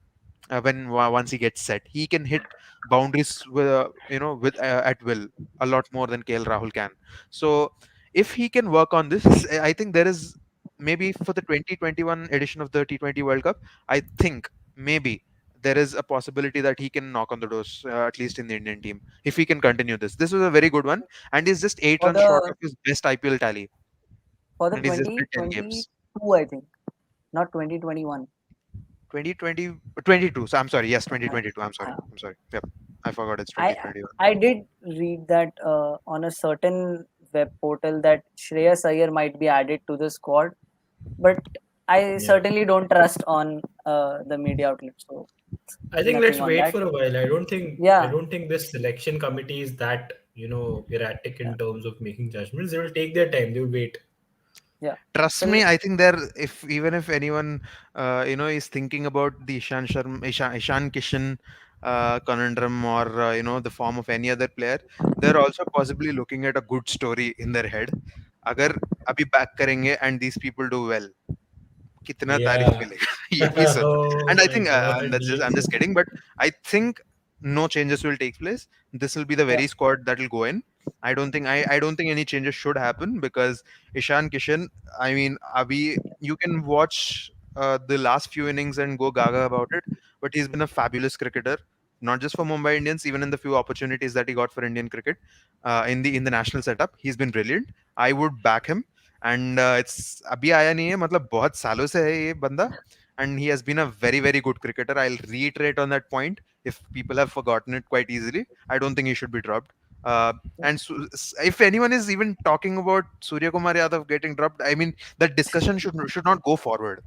Once he gets set, he can hit boundaries with at will a lot more than KL Rahul can. So if he can work on this, I think there is maybe for the 2021 edition of the T20 World Cup, I think maybe there is a possibility that he can knock on the doors, at least in the Indian team, if he can continue this. This was a very good one, and he's just eight For runs short the of his best IPL tally, for the and he's just played 10 games. 2022, I think, not 2021. 2020, 22. So I'm sorry. Yes, Uh, 2022. I'm sorry. uh, I'm sorry. Yep. I forgot it's I 2021. I did read that on a certain web portal that Shreyas Iyer might be added to the squad, but I Yeah. certainly don't trust on the media outlets. So I think let's nothing on wait that. for a while. I Yeah, don't think this selection committee is that, erratic yeah, in terms of making judgments. They will take their time. They will wait. yeah. Trust Well, me, I think there, if even if anyone, is thinking about the Ishan Kishan conundrum, or the form of any other player, they're also possibly looking at a good story in their head. अगर अभी back करेंगे and these people do well, कितना तारीफ Yeah. मिलेगा ये भी सोचो. Oh And I my think God. I'm just kidding, but I think no changes will take place. This will be the yeah, very squad that will go in. I don't think any changes should happen because Ishan Kishan, I mean, Abhi, you can watch the last few innings and go gaga about it, but he's been a fabulous cricketer, not just for Mumbai Indians, even in the few opportunities that he got for Indian cricket, in the national setup. He's been brilliant. I would back him, and it's अभी आया नहीं है, मतलब बहुत सालों से है ये बंदा, and he has been a very very good cricketer. I'll reiterate on that point. If people have forgotten it quite easily, I don't think he should be dropped. uh, yeah. and if anyone is even talking about Surya Kumar Yadav getting dropped, I mean, that discussion should not go forward.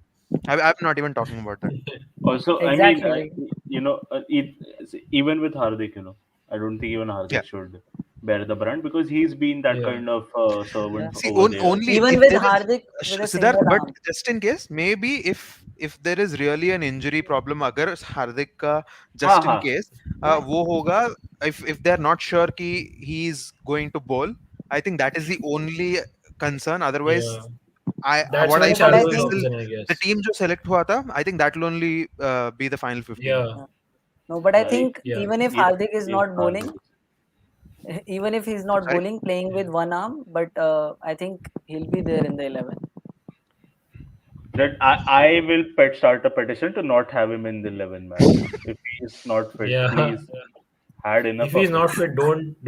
I'm not even talking about that. Also, I mean, Exactly. Like, even with Hardik, I don't think even Yeah. Hardik should bear the brunt because he's been that Yeah. kind of yeah. servant See, over there. only Even if with there is Hardik with a Siddharth, single but arm. just in case, maybe if there is really an injury problem, agar Hardik ka, just in Haha. case, Yeah, wo hoga, if they're not sure ki he's going to bowl, I think that is the only concern. Yeah. Otherwise, I That's what why I no, but feel I is Shardul is this think will, option, I the guess. team jo select hua tha, I think that will only be the final 15. Yeah. uh, no, but I think Yeah. even if If Hardik is if not bowling, Hardik is even if he's not Sorry. bowling, playing with one arm, but I think he'll be there in the 11. that I will start a petition to not have him in the 11 man. If he is not fit, Yeah. please had If enough he's of it. not fit,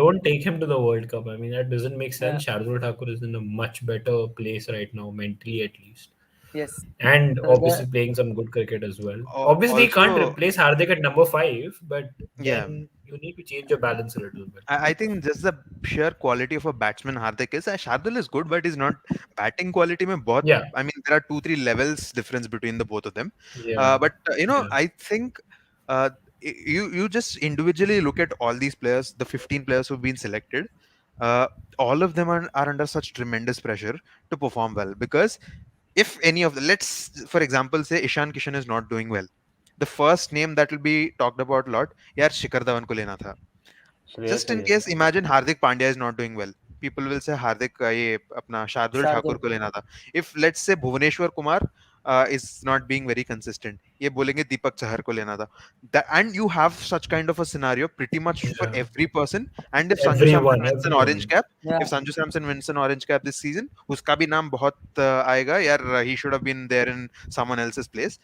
don't take him to the World Cup. I mean, that doesn't make Yeah. sense. Shardul Thakur is in a much better place right now, mentally at least. Yes. And The obviously playing some good cricket as well. Obviously, you can't Also, replace Hardik at number 5, but yeah. then you need to change your balance a little bit. I think just the sheer quality of a batsman Hardik is. Shardul is good, but he's not batting quality में बहुत. Yeah. I mean, there are 2-3 levels difference between the both of them. Yeah. But Yeah. I think you just individually look at all these players, the 15 players who've been selected. uh, all of them are under such tremendous pressure to perform well, because if any of the, let's for example say Ishan Kishan is not doing well, the first name that will be talked about a lot, yaar Shikhar Dhawan ko lena tha. Shreyas Just in Iyer. case, imagine Hardik Pandya is not doing well. People will say Hardik, ये अपना Shardul Thakur Shardul. को लेना था. If let's say Bhuvneshwar Kumar is not being very consistent, ये बोलेंगे दीपक चहर को लेना था. That, and you have such kind of a scenario pretty much for Yeah. every person. And if Sanju Samson Everyone, wins an orange everyone. cap, Yeah, if Sanju Samson wins an orange cap this season, उसका भी नाम बहुत आएगा यार. He should have been there in someone else's place.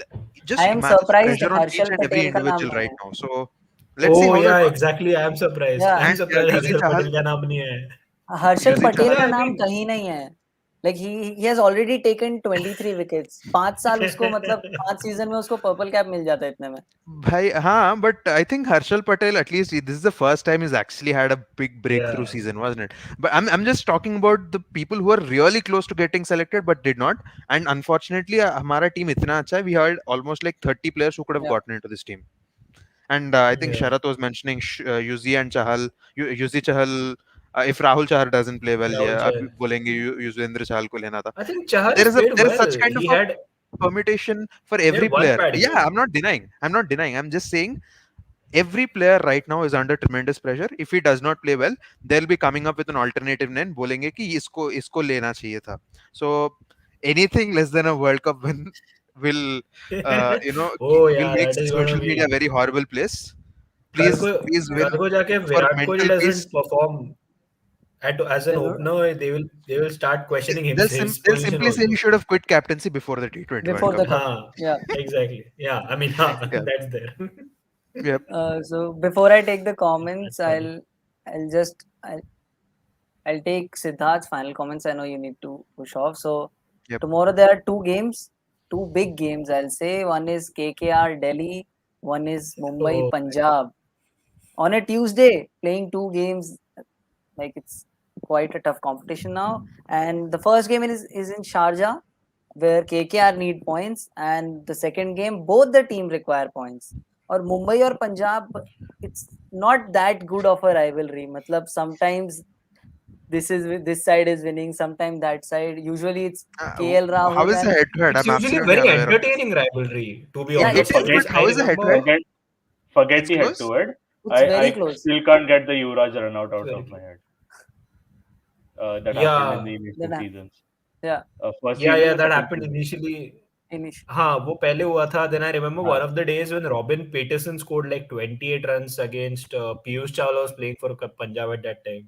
I Just am imagine the surprised pressure on each Harshal and every Patel का नाम individual नहीं right है. now. So let's see Oh how that yeah, works. exactly. I am surprised. I Yeah, am And surprised Yuzi Harshal Chahal, Patel का नाम नहीं है. Harshal Yuzi Patel Chahal. का I नाम mean, कहीं नहीं है. Like he has already taken 23 wickets. 5 साल उसको मतलब 5 सीजन में उसको पर्पल कैप मिल जाता है इतने में. Bhai, हाँ, but I think Harshal Patel, at least this is the first time he's actually had a big breakthrough yeah, season, wasn't it? But I'm just talking about the people who are really close to getting selected but did not. And unfortunately, हमारा team इतना अच्छा है, we had almost like 30 players who could have Yeah, gotten into this team. And I think yeah. Sharat was mentioning Yuzi and Chahal. Yuzi Chahal, if Rahul Chahar doesn't play well, Rahul yeah, आप Chahar. बोलेंगे Yuzvendra Chahal को लेना था. I think Chahar There has is a played there is well. such kind of a permutation for He every had one player. bad Yeah, game. I'm not denying. I'm not denying. I'm just saying every player right now is under tremendous pressure. If he does not play well, they'll be coming up with an alternative name, बोलेंगे कि इसको लेना चाहिए था. So anything less than a World Cup win will, Oh will yeah, make that is gonna social media a be. very horrible place. कल Please, को please कल win को जाके for Virat Kohli mental peace. doesn't perform as an they'll opener, they will start questioning his They'll position simply say he also. should have quit captaincy before the T20 World before Cup. the cup. हाँ, Yeah. exactly. Yeah, I mean, हाँ, Yeah, that's there. yep, So before I take the comments, That's funny. I'll just I'll take Siddharth's final comments. I know you need to push off. So yep. tomorrow there are two games, two big games. I'll say one is KKR Delhi, one is Mumbai Oh, Punjab. On a Tuesday, playing two games, like it's quite a tough competition now. And the first game is in Sharjah, where KKR need points, and the second game both the team require points. Or Mumbai or Punjab, it's not that good of a rivalry. Matlab sometimes this side is winning, sometimes that side. Usually it's KL How Rahul is the and head to head? it's I'm usually absolutely very unaware of this. entertaining rivalry, to be yeah, It honest, it's is, because but it's I how is the head to remember head? Forget It's the head close. to head. it's very I close. still can't get the Yuvraj run out very of my close. head. That happened in Yeah, the initial Then seasons. yeah, First yeah, season yeah, or that second happened season? initially. finish. हाँ, वो पहले हुआ था. Then I remember one हाँ, of the days when Robin Peterson scored like 28 runs against Piyush Chawla was playing for Punjab at that time.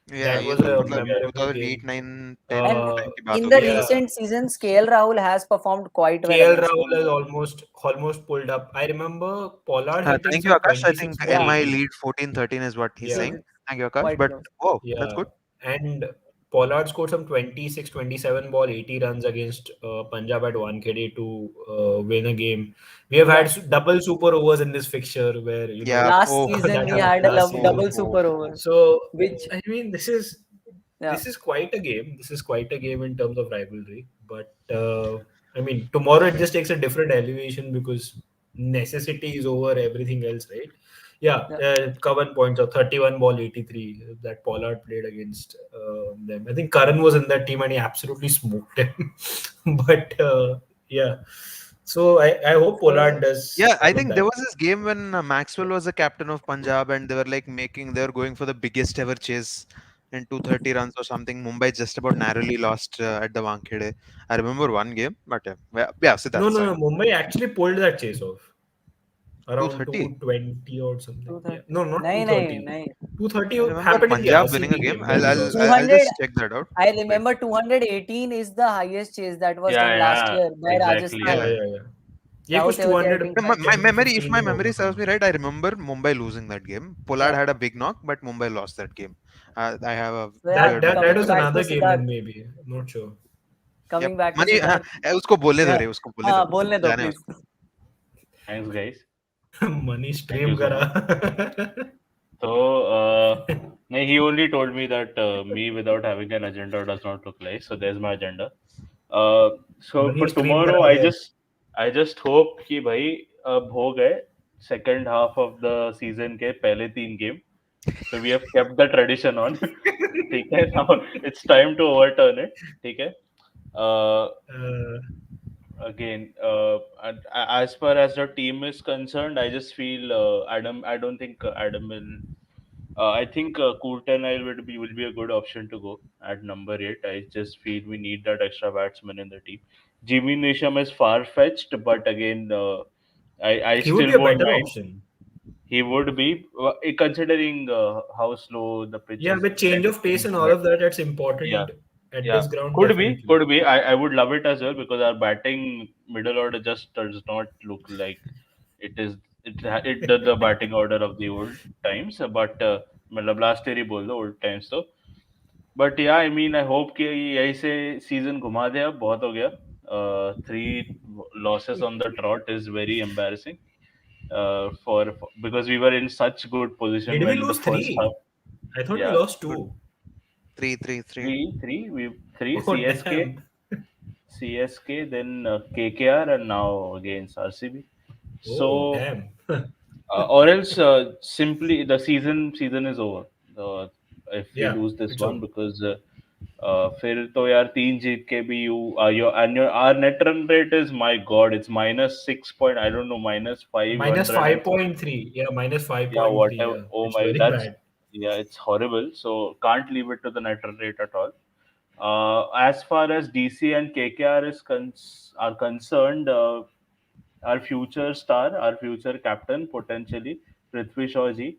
Yeah, That ये was तो a mm, मतलब yeah. memorable 2008, game. 9, 10 And वो Uh, time की बात in the होगी शायद. yeah, recent seasons, KL Rahul has performed quite well KL against Rahul has Mumbai. almost pulled up. I remember Pollard hitting Thank you, some Akash. I 26 think ball Yeah, MI 80. lead 14-13 is what he's Yeah, it's saying. Thank you, Akash. quite But close. oh, that's yeah. good. And Pollard scored some 26, 27 ball 80 runs against Punjab at Wankhede to win a game. We have Yeah, had double super overs in this fixture where, Yeah. last Oh, season that we happened had a last oh, double season. oh, super over, oh. So, which I mean, yeah, this is quite a game. This is quite a game in terms of rivalry. But I mean, tomorrow it just takes a different elevation because necessity is over everything else, right? Yeah, yeah. Kavan points out 31 ball 83 that Pollard played against them. I think Karan was in that team and he absolutely smoked him. But yeah, so I hope Pollard So does Yeah, I out of think there that. was this game when Maxwell was the captain of Punjab and they were going for the biggest ever chase in 230 runs or something. Mumbai just about narrowly lost at the Wankhede. I remember one game, but yeah, No, Siddharth, no, sorry. no. Mumbai actually pulled that chase off around 230. 220 or something. Yeah. 230. No, not Nahin, nahin, 230. nahin. 230 I remember happened in the Punjab winning a RCB game. game where we lost. I'll 200. just check that out. I Wait. remember 218 is the highest chase that was Yeah, done last yeah, year by exactly. Yeah, Rajasthan. Yeah, yeah. yeah, yeah. ये Rahul कुछ Tewatia, I 200 think, No, had ten if fifteen my में memory होगा serves हाँ. me right, I remember Mumbai losing that game. Pollard yeah. had a big knock, but Mumbai lost that game. I have a So yeah, weird That that that coming was memory of back that. to another game Siddharth. then maybe. I'm not sure. Yep. Coming back to Money, Siddharth. उसको बोलने दो Yeah. रे, उसको बोलने दो. बोलने दो जाने please. उसको. Thanks, guys. Money Thank you stream so करा. much. So, no, he only told me that me without having an agenda does not look nice. So there's my agenda. So Money for stream tomorrow, करा दे. I just hope कि भाई अब हो गए second half of the season के पहले 3 game. So we have kept the tradition on. ठीक है? Now it's time to overturn it. ठीक है? Uh, Uh, Again, as far as the team is concerned, I just feel Adam. I don't think Adam will. I think Coulter-Nile will be a good option to go at number 8. I just feel we need that extra batsman in the team. Jimmy Nisham is far fetched, but again, I he would still be a won't better mind. option. He would be considering how slow the pitch Yeah, is. with change of pace and all But of that, that's yeah, important at yeah, this ground, could be, definitely. could be. I would love it as well because our batting middle order just does not look like it is. It the batting order of the old times, but मतलब last year ही बोल दो old times तो. But yeah, I mean, I hope कि यही से season घुमा दे अब बहुत हो गया. 3 losses on the trot is very embarrassing. Because we were in such good position Did we when the lose first half. three? I thought we Yeah, lost but two. Three, three, three. three Oh, CSK, damn. then KKR, and now against RCB. Oh, So, damn. or else simply the season is over. If we Yeah, lose this it's one, over. because फिर तो यार 3 जीत के भी your our net run rate is, my God, it's minus 6 point, I don't know, minus five Minus hundred and something. 5.3. Yeah, minus Yeah, 5.3. whatever. Yeah, Oh it's my, very that's, bad. yeah, it's horrible. So can't leave it to the net run rate at all. As far as DC and KKR are concerned, our future star, our future captain, potentially Prithvi Shawji,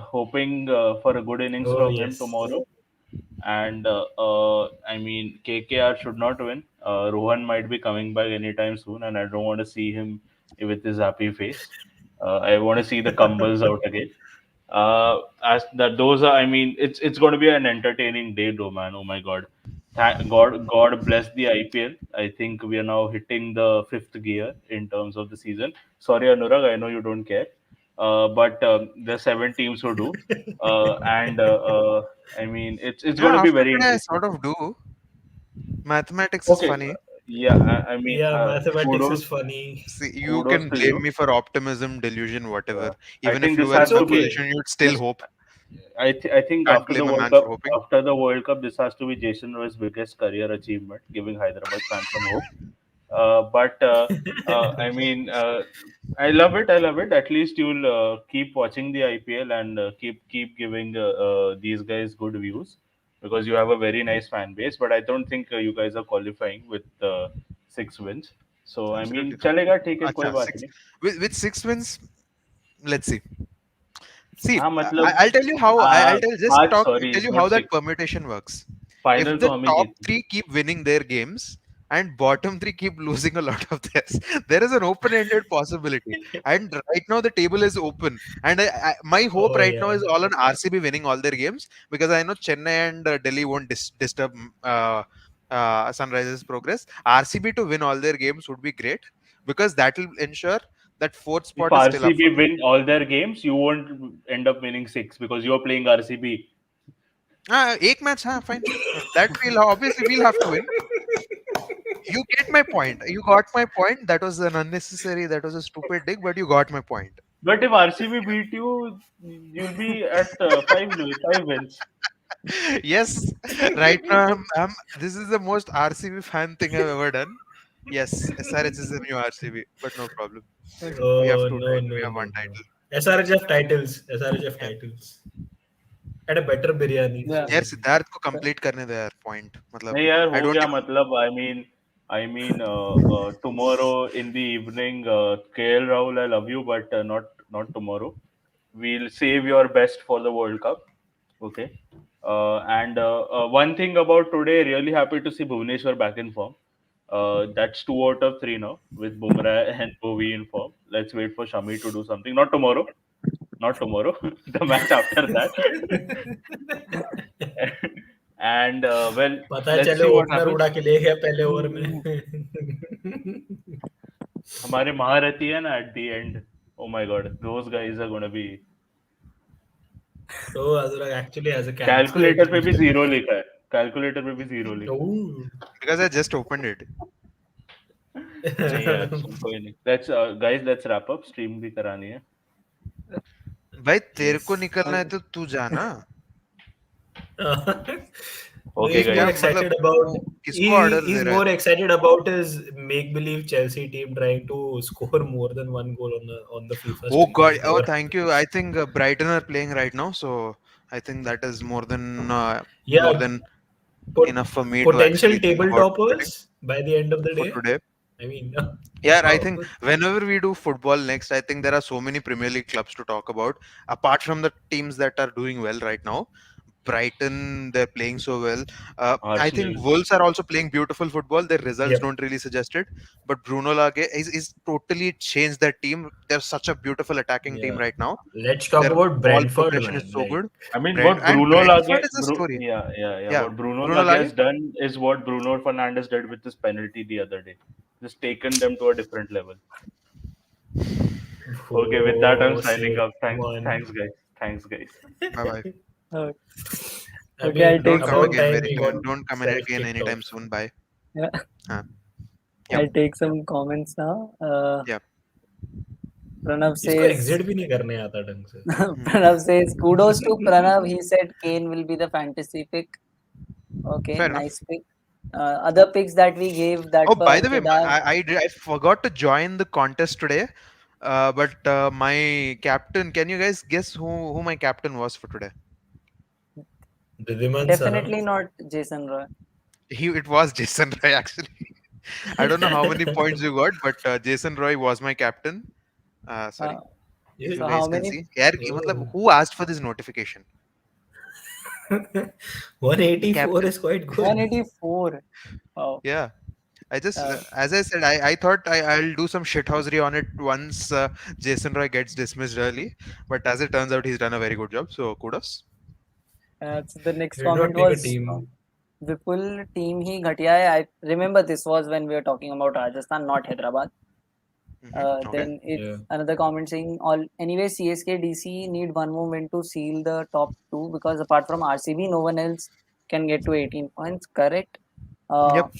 hoping for a good innings Oh, from him yes. tomorrow. And I mean, KKR should not win. Rohan might be coming back anytime soon, and I don't want to see him with his happy face. I want to see the Kumbles out again. As that those are, I mean, it's going to be an entertaining day, though, man. Oh my God, God bless the IPL. I think we are now hitting the fifth gear in terms of the season. Sorry, Anurag, I know you don't care, but there are 7 teams who do, and I mean, it's going Yeah, to be after very today, I interesting. sort of do. Mathematics is Okay, funny. yeah, I mean, Yeah, mathematics is kudos, funny. See, you kudos can to blame you. me for optimism, delusion, Yeah. whatever. I Even if think you this were has It's in my to be position, okay. you'd still this. hope. I think Can't after the blame a World man Cup, for hoping. after the World Cup, this has to be Jason Roy's biggest career achievement, giving Hyderabad fans some hope. But I mean, I love it. I love it. At least you'll keep watching the IPL and keep giving these guys good views because you have a very nice fan base. But I don't think you guys are qualifying with 6 wins. So I Absolutely mean, not. चलेगा ठीक है कोई Acha, बात six नहीं. with 6 wins. Let's see. See, हाँ मतलब I'll tell you how. I'll tell just पाँच, talk. sorry, Tell it's you not how that 6. permutation works. If final तो the हम ही top जीते. three keep winning their games and bottom three keep losing a lot of theirs, there is an open-ended possibility. And right now the table is open, and my hope Oh, right now yeah. is all on RCB winning all their games because I know Chennai and Delhi won't disturb Sunrisers' progress. RCB to win all their games would be great because that will ensure that fourth If spot is still up RCB for them. win all their games, you won't end up winning 6 because you're playing RCB. एक match, हाँ, fine. That we'll obviously we'll have to win. You get my point. You got my point. That was an unnecessary. That was a stupid dig, but you got my point. But if RCB beat you, you'll be at 5 wins. Yes, right now this is the most RCB fan thing I've ever done. Yes, SRH is the new RCB, but no problem. We have Oh, two no, titles. We no, have no, one no. title. SRHF titles. SRHF Yeah. titles. And a better biryani. Yeah. यार So, Siddharth को complete करने दो यार point. मतलब नहीं यार I हो don't गया even. मतलब I mean tomorrow in the evening KL Rahul, I love you, but not tomorrow. We'll save your best for the World Cup. Okay. And one thing about today, really happy to see Bhuvneshwar back in form. That's 2 out of 3 now with Bumrah and Bhuvi in form. Let's wait for Shami to do something. Not tomorrow. Not tomorrow. The match after that. And well, पता let's चले see what opener happens. उड़ा के ले गया पहले over में. हमारे महारथी है ना at the end. Oh my God, those guys are gonna be. So Azurag actually has a calculator पे calculator. भी जीरो लिखा है. कैलकुलेटर पे भी जीरो लिखा है. Oh. Because I just opened it. नहीं यार, कोई नहीं. Let's guys, let's wrap up. Stream भी करानी है. भाई तेरे को Yes. निकलना है तो तू जा ना. No, Okay, he's more क्या guys. excited मतलब about वो किसको ऑर्डर he's दे रहा है more तू? excited about his make-believe Chelsea team trying to score more than one goal on the FIFA Oh streak. God! He's Oh, never. thank you. I think Brighton are playing right now, so I think that is more Yeah, than pot- enough for me to potential actually think table about betting toppers by the end of the for day. today. I mean, Yeah, I wow. think whenever we do football next, I think there are so many Premier League clubs to talk about. Apart from the teams that are doing well right now, Brighton, they're playing so well. I think Arsenal. Wolves are also playing beautiful football. Their results Yep. don't really suggest it. But Bruno Lage is totally changed their team. They're such a beautiful attacking team Yeah. right now. Let's talk Their about ball Brentford, progression is man. so Like, good. I mean, Brent what and Bruno Brentford Lage, is a story. yeah. Yeah, What Bruno Bruno Lage has Lage. done is what Bruno Fernandes did with his penalty the other day. Just taken them to a different level. Okay, with that, I'm oh, signing say, up. come on. Thanks, guys. Thanks, guys. Bye bye. Uh, I okay, I'll mean, Don't take come some. about again time very. we got Don't come self again kicked anytime off. soon. Bye. Yeah, Huh. Yep. I'll take some comments now. Yep. Pranav इसको says, exit भी नहीं करने आता ढंग से. Hmm. Pranav says, kudos to Pranav. He said Kane will be the fantasy pick. Okay, Fair enough. nice pick. Other picks that we gave that Oh, by were the way, Kedar. I forgot to join the contest today. But my captain, can you guys guess who my captain was for today? Didiman Saha. Definitely not Jason Roy. It was Jason Roy actually. I don't know how many points you got, but Jason Roy was my captain. Uh, Sorry, if Yeah. you so guys how can many? see. यार मतलब Oh. who asked for this notification? 184 Captain. is quite good. 184. Wow. Yeah. I just, Uh, as I said, I thought I'll do some shithousery on it once Jason Roy gets dismissed early. But as it turns out, he's done a very good job. So kudos. so the next He did comment not pick a was team. Vipul team ही घटिया है. I remember this was when we were talking about Rajasthan, not Hyderabad. Okay. Then it's Yeah. another comment saying all anyway CSK DC need one more win to seal the top two because apart from RCB no one else can get to 18 points. Correct. Uh, Yep.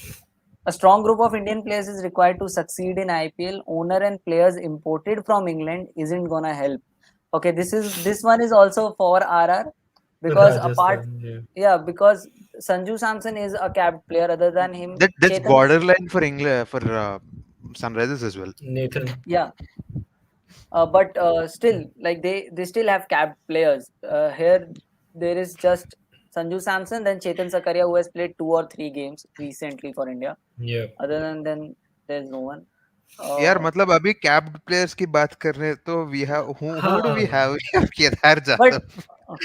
a strong group of Indian players is required to succeed in IPL. Owner and players imported from England isn't gonna help. Okay, this one is also for RR because apart Rajasthan. Yeah. yeah because Sanju Samson is a capped player. Other than him, That's Chetan borderline for England for Sunrisers as well. Nathan. yeah but still like they still have capped players here there is just Sanju Samson then Chetan Sakaria who has played 2 or 3 games recently for India Yeah. other than then there's no one यार uh, मतलब अभी capped players की बात कर रहे हैं तो we have who do we हाँ. have? We have Kedar but Jadhav. uh,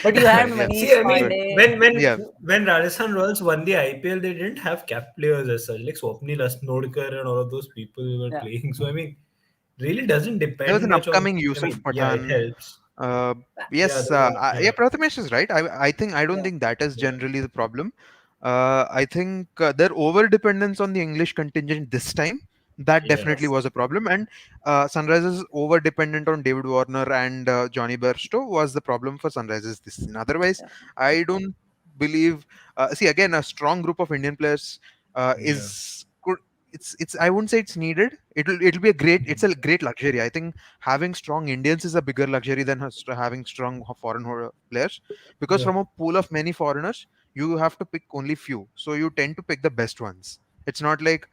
but you had Yeah, See, Manish I mean, but Pandey yeah, when Rajasthan Royals won the IPL, they didn't have cap players as such, like Swapnil Asnodkar and all of those people were yeah playing. So I mean, really doesn't there was depend an much on. upcoming I Yusuf mean, yeah, it Pathan. helps. Uh, Yeah, yes, there was a yeah, yeah, Prathamesh is right. I don't yeah think that is yeah, generally the problem. I think their over dependence on the English contingent this time, that yeah, definitely yes was a problem. And Sunrisers over dependent on David Warner and Johnny Bairstow was the problem for Sunrisers this season. Otherwise, yeah I don't believe. See, again, a strong group of Indian players yeah. is good. It's I wouldn't say it's needed. It'll be a great. It's Mhm. a great luxury. I think having strong Indians is a bigger luxury than having strong foreign players, because Yeah, from a pool of many foreigners, you have to pick only few. So you tend to pick the best ones. It's not like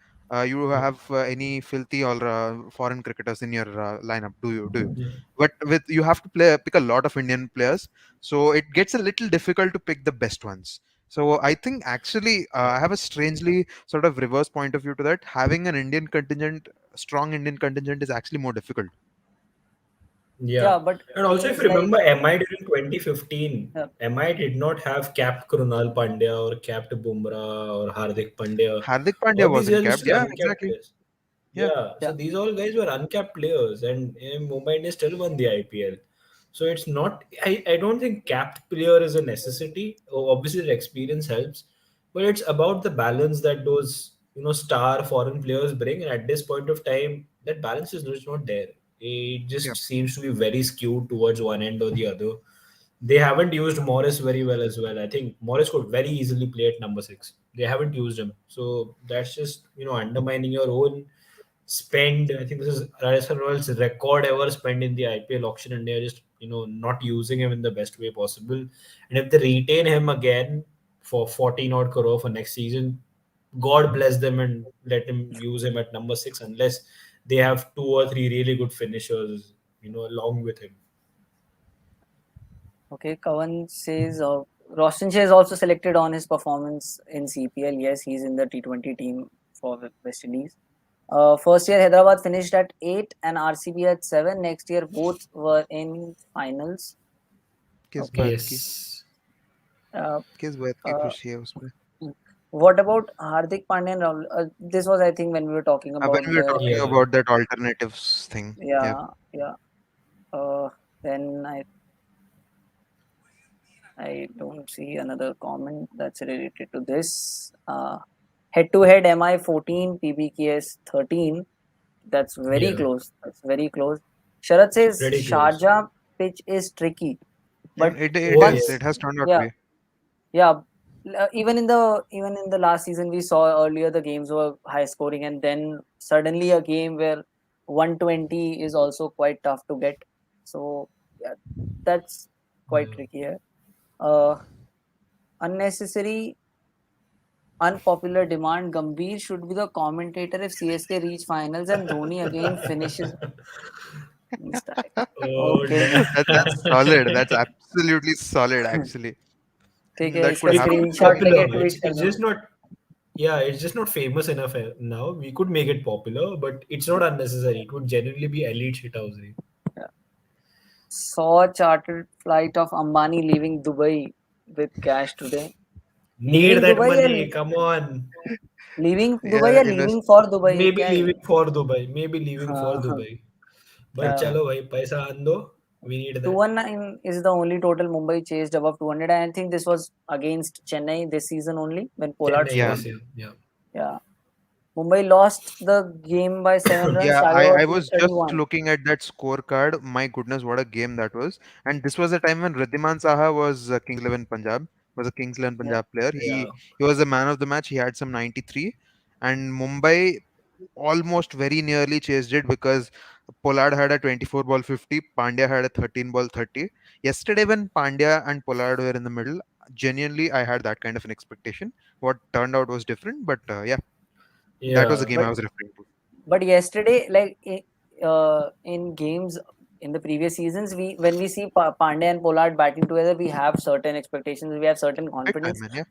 you yeah, have any filthy or foreign cricketers in your lineup. Do you? Do you? yeah, But with you have to pick a lot of Indian players, so it gets a little difficult to pick the best ones. So I think actually yeah. I have a strangely sort of reverse point of view to that. Having an Indian contingent, strong Indian contingent, is actually more difficult. Yeah. yeah but And thing also, if is you like remember MI during 2015, yeah, MI did not have capped Krunal Pandya or capped Bumrah or Hardik Pandya. Hardik Pandya All these wasn't guys were capped. still Yeah, uncapped exactly. players. Yeah. Yeah, so yeah these all guys were uncapped players, and Mumbai Indians still won the IPL. So it's not. I don't think capped player is a necessity. Obviously, the experience helps, but it's about the balance that those star foreign players bring. And at this point of time, that balance is just not there. It Yeah. just seems to be very skewed towards one end or the other. They haven't used Morris very well as well. I think Morris could very easily play at number six. They haven't used him, so that's just undermining your own spend. I think this is Rajasthan Royals' record ever spend in the IPL auction, and they're just not using him in the best way possible. And if they retain him again for 14 odd crore for next season, God bless them and let him use him at number 6, unless they have 2 or 3 really good finishers, along with him. Okay, Kavan says Roshan Shah is also selected on his performance in CPL. Yes, he's in the T20 team for West Indies. First year Hyderabad finished at 8 and RCB at 7. Next year both were in finals. किस Okay. बात की Yes. Uh, किस बात की uh, खुशी है उसमें? what about Hardik Pandya and Rahul? This was, I think, when we were talking When about we were the talking Yeah. about that alternatives thing, yeah. yeah, yeah. Then I don't see another comment that's related to this. Head to head MI 14, PBKS 13. That's very Yeah. close. That's very close. Sharat says Pretty close. Sharjah pitch is tricky, but And it Oh is. once, yeah. It has turned out to yeah, be. yeah. Even in the last season, we saw earlier the games were high scoring, and then suddenly a game where 120 is also quite tough to get. So yeah, that's quite Yeah. tricky here. Uh, Unnecessary unpopular demand. Gambhir should be the commentator if CSK reach finals and Dhoni again finishes in style. Oh Okay, That's solid. That's damn. absolutely solid, actually. ठीक है That could इसका We could happen. be screenshot popular. लेके It's tweet कर it's दो. just not. Yeah, it's just not famous enough now. We could make it popular, but it's not unnecessary. It would genuinely be elite shithousery. Yeah. Saw chartered flight of Ambani leaving Dubai with cash today. Need Leaving that Dubai या money. Come on. leaving Dubai Yeah, या invest. leaving for Dubai Maybe क्या है? leaving for Dubai. Maybe leaving for हाँ, Dubai. But chalo bhai, paisa aan do. We need that. 219 is the only total Mumbai chased above 200. And I think this was against Chennai this season only when Pollard Chennai Yeah. scored. this year. Yeah. Yeah. Mumbai lost the game by 7 runs. Yeah, Target I was was just 231. looking at that scorecard. My goodness, what a game that was! And this was a time when Riddhiman Saha was Kings 11 Punjab, was a Kings 11 Yeah. Punjab player. Yeah. He was the man of the match. He had some 93, and Mumbai almost very nearly chased it because Pollard had a 24 ball 50, Pandya had a 13 ball 30. Yesterday, when Pandya and Pollard were in the middle, genuinely I had that kind of an expectation. What turned out was different, but yeah, that was the Yeah. game I But was referring to. yesterday, like in games in the previous seasons, we when we see Pandey and Pollard batting together, we have certain expectations, we have certain Big time, confidence. man. Yeah.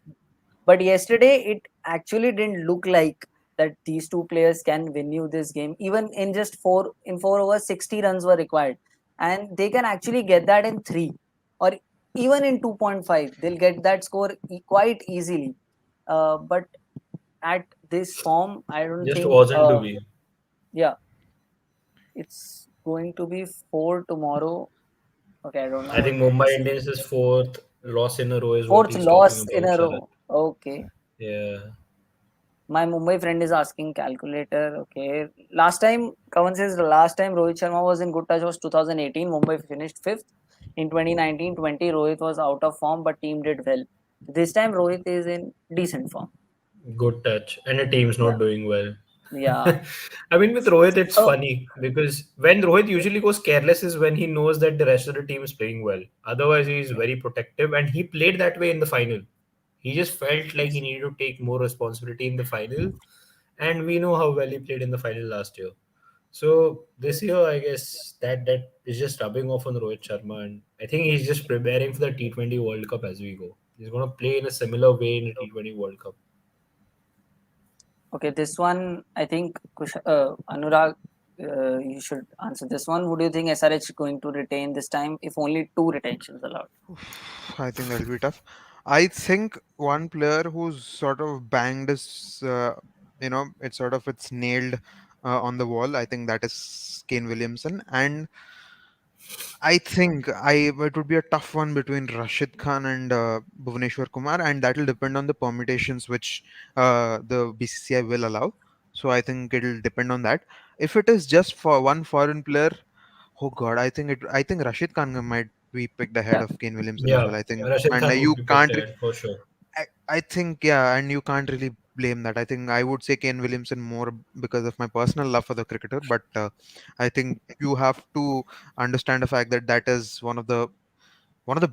But yesterday, it actually didn't look like that these two players can win you this game. Even in just 4 overs, 60 runs were required, and they can actually get that in 3 or even in 2.5. They'll get that score quite easily. But at this form, I don't Just think. wasn't to be. Yeah, it's going to be 4 tomorrow. Okay, I don't know I what think Mumbai this is. Indians is fourth loss in a row is what Fourth he's talking loss in about, a Sharad. row. Okay. Yeah. My Mumbai friend is asking calculator. Okay. Last time, Kavan says the last time Rohit Sharma was in good touch was 2018. Mumbai finished fifth. In 2019-20, Rohit was out of form, but team did well. This time, Rohit is in decent form. Good touch. And the team's Yeah. not doing well. Yeah. I mean, with Rohit, it's So, funny because when Rohit usually goes careless is when he knows that the rest of the team is playing well. Otherwise, he's very protective, and he played that way in the final. He just felt like he yes. needed to take more responsibility in the final, and we know how well he played in the final last year. So this year, I guess that is just rubbing off on Rohit Sharma, and I think he's just preparing for the T20 World Cup as we go. He's going to play in a similar way in the T20 World Cup. Okay, this one, I think, Anurag, you should answer this one. Would you think SRH is going to retain this time if only two retentions allowed? I think that'll be tough. I think one player who's sort of banged his, it's sort of it's nailed on the wall. I think that is Kane Williamson, and I think it would be a tough one between Rashid Khan and Bhuvneshwar Kumar, and that will depend on the permutations which the BCCI will allow. So I think it'll depend on that. If it is just for one foreign player, oh God, I think Rashid Khan might be picked ahead Yeah. of Kane Williamson as Yeah, well. I think, Rashid and Khan would you be picked can't. ahead for sure. I think yeah, and you can't really blame that. I think I would say Kane Williamson more because of my personal love for the cricketer, but I think you have to understand the fact that that is one of the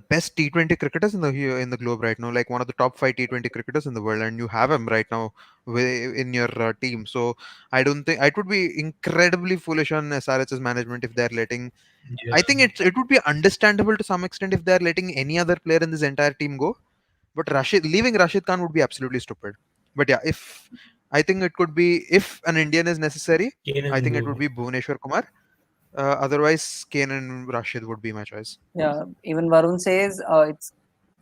best T20 cricketers in the here in the globe right now, like one of the top five T20 cricketers in the world, and you have him right now in your team. So I don't think it would be incredibly foolish on SRH's management if they're letting. I think Yeah. it would be understandable to some extent if they're letting any other player in this entire team go, but leaving Rashid Khan would be absolutely stupid. But yeah, if I think it could be if an Indian is necessary, I Kane think it and would be Bhuvi. Bhuvneshwar Kumar. Otherwise, Kane and Rashid would be my choice. Yeah, even Varun says it's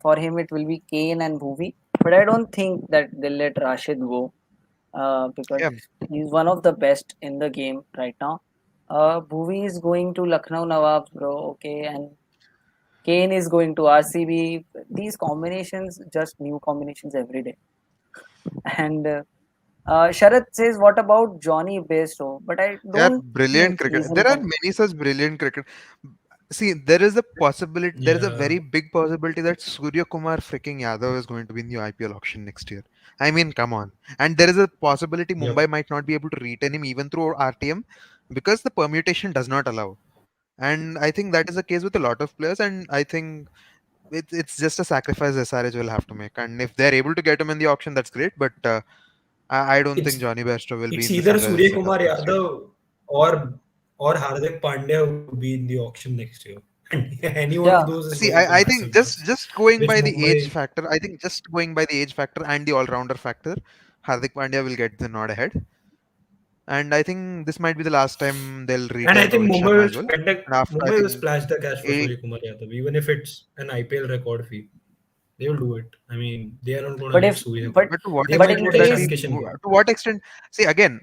for him it will be Kane and Bhuvi, but I don't think that they'll let Rashid go because Yeah, he's one of the best in the game right now. Bhuvi is going to Lucknow Nawabs, bro. Okay, and Kane is going to RCB. These combinations, just new combinations every day. And Sharat says, "What about Johnny Bairstow?" But I yeah, don't brilliant think he's cricket. in. There are many such brilliant cricket. See, there is a possibility. There is a Yeah. very big possibility that Surya Kumar freaking Yadav is going to be in the IPL auction next year. I mean, come on. And there is a possibility Mumbai Yep. might not be able to retain him even through RTM because the permutation does not allow. And I think that is the case with a lot of players. And I think it's just a sacrifice SRH will have to make. And if they're able to get him in the auction, that's great. But I don't think It's Johnny Bairstow will be it's in the either Sunrisers Surya setup Kumar next year. Yadav or Hardik Pandya would be in the auction next year. And any one of Yeah, those is See, going for I massive think bucks, just going which by the age Mumbai. factor, I think just going by the age factor and the all rounder factor, Hardik Pandya will get the nod ahead. And I think this might be the last time they'll And I retain think Rohit Mumbai Sharma will as well. spend the And after I Mumbai will think splash the cash for a, Surya Kumar Yadav, even if it's an IPL record fee. They will do it. I mean, they are not going to but let if Surya but go. but to what They but might extent in would let that be? case Ishan Kishan go. To what extent? See again,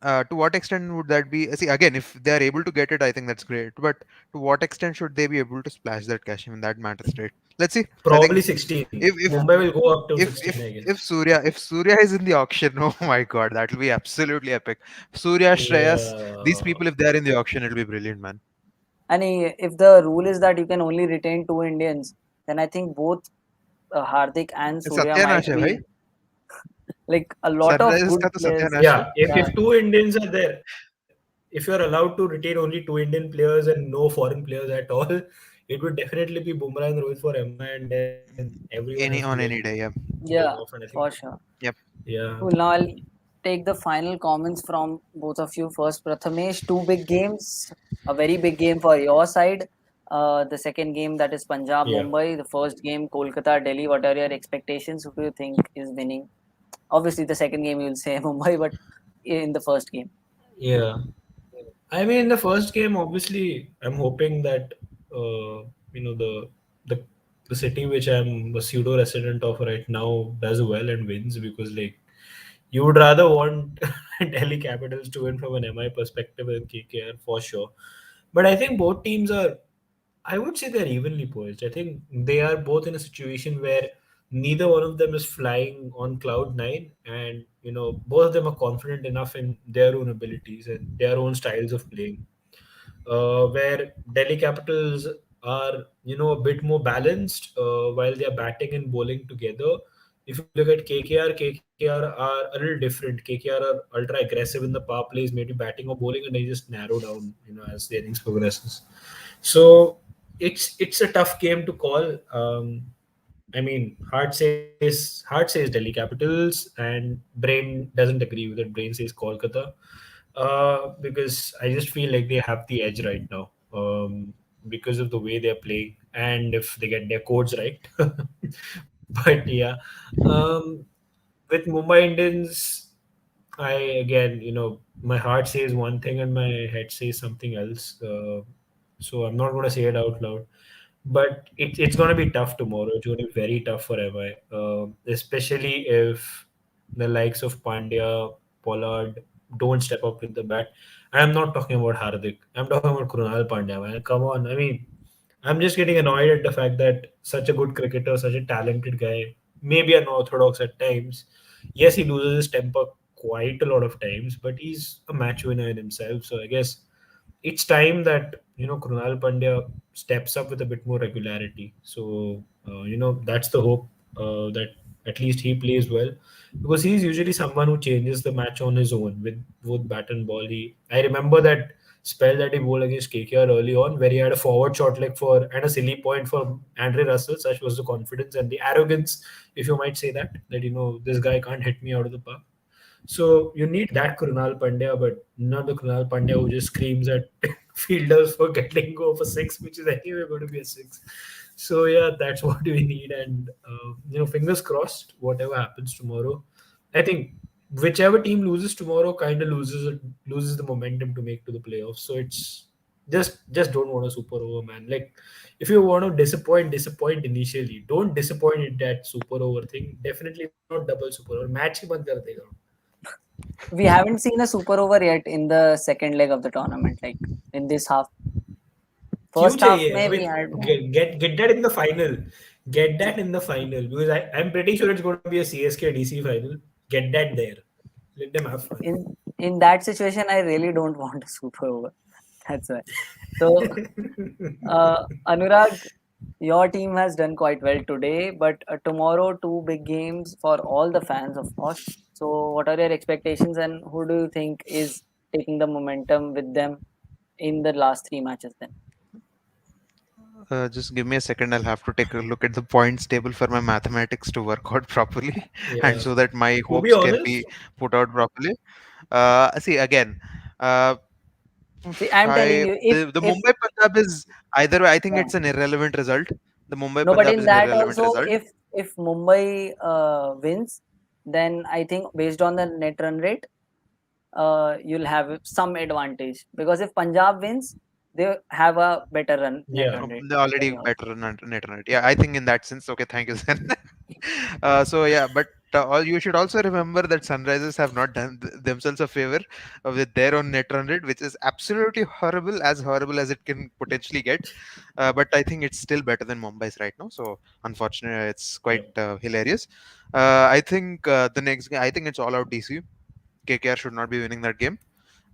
to what extent would that be? See again, if they are able to get it, I think that's great. But to what extent should they be able to splash that cash in that matters, right? Let's see. I think Probably 16. if Mumbai will go up to if 16, if I guess. if Surya is in the auction, oh my god, that will be absolutely epic. Surya, Shreyas, these Yeah. people, if they are in the auction, it'll be brilliant, man. if the rule is that you can only retain two Indians, then I think both Hardik and It's Surya Satyaнаश might है भाई. be like a lot of Sunrisers good का तो players. Satyaнаश है. Yeah, if Yeah, two Indians are there, if you're allowed to retain only two Indian players and no foreign players at all, it would definitely be Bumrah and Rohit for MI, and then everyone else will Any just on be any day, yeah. going off. yeah, And I think, for sure. Yep. yeah, Cool. Now I'll take the final comments from both of you. First, Prathamesh, two big games, a very big game for your side. The second game that is Punjab yeah, Mumbai. The first game Kolkata Delhi. What are your expectations? Who do you think is winning? Obviously, the second game you'll say Mumbai, but in the first game. yeah. I mean, in the first game, obviously, I'm hoping that you know the the city which I'm a pseudo resident of right now does well and wins, because like you would rather want Delhi Capitals to win from an MI perspective than KKR for sure. But I think both teams are, I would say they're evenly poised. I think they are both in a situation where neither one of them is flying on cloud nine, and both of them are confident enough in their own abilities and their own styles of playing. Where Delhi Capitals are, a bit more balanced while they are batting and bowling together. If you look at KKR are a little different. KKR are ultra aggressive in the power plays, maybe batting or bowling, and they just narrow down, as the innings progresses. So it's a tough game to call. I mean, heart says Delhi Capitals, and brain doesn't agree with it. Brain says Kolkata, because I just feel like they have the edge right now, because of the way they're playing, and if they get their codes right. But yeah, um, with Mumbai Indians, I again, my heart says one thing and my head says something else. So I'm not going to say it out loud, but it's going to be tough tomorrow. It's going to be very tough for MI, especially if the likes of Pandya, Pollard don't step up with the bat. I'm not talking about Hardik. I'm talking about Krunal Pandya, man. Come on. I mean, I'm just getting annoyed at the fact that such a good cricketer, such a talented guy, maybe unorthodox at times. Yes, he loses his temper quite a lot of times, but he's a match winner in himself. So I guess it's time that Krunal Pandya steps up with a bit more regularity. So that's the hope that At least he plays well because he's usually someone who changes the match on his own with both bat and ball. I remember that spell that he bowled against KKR early on, where he had a forward shot leg for and a silly point for Andre Russell. Such was the confidence and the arrogance, if you might say that this guy can't hit me out of the park. So you need that Krunal Pandya, but not the Krunal Pandya who just screams at fielders for getting go for six, which is anyway going to be a six. So yeah, that's what we need, and fingers crossed. Whatever happens tomorrow, I think whichever team loses tomorrow kind of loses the momentum to make to the playoffs. So it's just don't want a super over, man. Like if you want to disappoint initially. Don't disappoint in that super over thing. Definitely not double super over. Match ही बंद कर देगा. We haven't seen a super over yet in the second leg of the tournament, like in this half. क्यों First half, चाहिए? I maybe mean, had one. get that in the final. Get that in the final because I'm pretty sure it's going to be a CSK DC final. Get that there. Let them have fun. In that situation, I really don't want a super over. That's why. So, Anurag, your team has done quite well today, but tomorrow, two big games for all the fans, of course. So, what are your expectations, and who do you think is taking the momentum with them in the last three matches? Then, Just give me a second. I'll have to take a look at the points table for my mathematics to work out properly, and Yeah. so that my To be hopes can honest, be put out properly. See again. Uh, see, I'm telling you, the if Mumbai Punjab is either way. I think yeah. it's an irrelevant result. The Mumbai No, but Punjab in is an that irrelevant also, result. if Mumbai wins, then I think based on the net run rate, you'll have some advantage because if Punjab wins, they have a better net yeah. run rate They're already than yours. better on net run rate. Yeah, I think in that sense. Okay, thank you, Zen. So yeah, but all you should also remember that Sunrisers have not done themselves a favor with their own net run rate, which is absolutely horrible as it can potentially get. But I think it's still better than Mumbai's right now. So unfortunately, it's quite Yep. hilarious. I think the next game, I think it's all out DC. KKR should not be winning that game.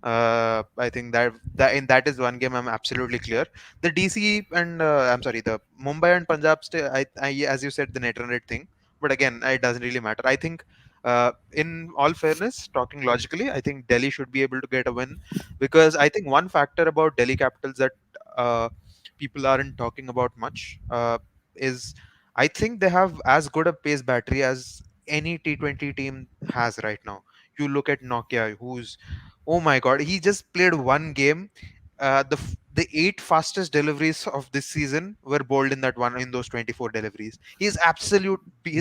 I think that is one game I'm absolutely clear. The DC and I'm sorry, the Mumbai and Punjab as you said, the net run rate thing. But again, it doesn't really matter. I think, in all fairness, talking logically, I think Delhi should be able to get a win because I think one factor about Delhi Capitals that uh, people aren't talking about much is I think they have as good a pace battery as any T20 team has right now. You look at Nokia, who's, oh my god, he just played one game. The eight fastest deliveries of this season were bowled in that one in those 24 deliveries. He's an Yep.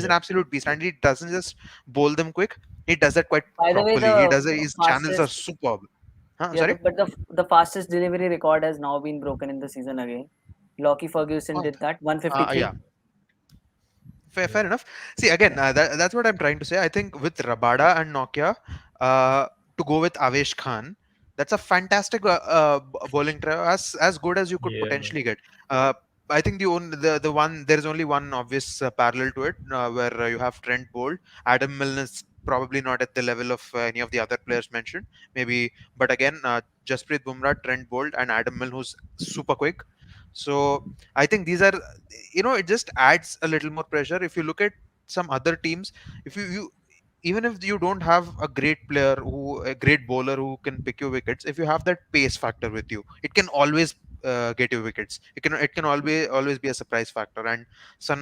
absolute beast, and he doesn't just bowl them quick. He does that quite By the way, properly. He the does it. His channels are fastest superb. Huh? yeah, Sorry. but the fastest delivery record has now been broken in the season again. Lockie Ferguson Oh, did that 153. yeah. Fair Yeah. enough. See, again, Yeah, that's what I'm trying to say. I think with Rabada and Nokia, to go with Avesh Khan, that's a fantastic bowling trio, as good as you could Yeah. potentially get. Uh, I think the one there is only one obvious parallel to it, where you have Trent Bolt. Adam Milne is probably not at the level of any of the other players mentioned, maybe. But again, Jasprit Bumrah, Trent Bolt, and Adam Milne, who's super quick. So I think these are, it just adds a little more pressure. If you look at some other teams, if you even if you don't have a great bowler who can pick your wickets, if you have that pace factor with you, it can always get you wickets. It can always be a surprise factor. And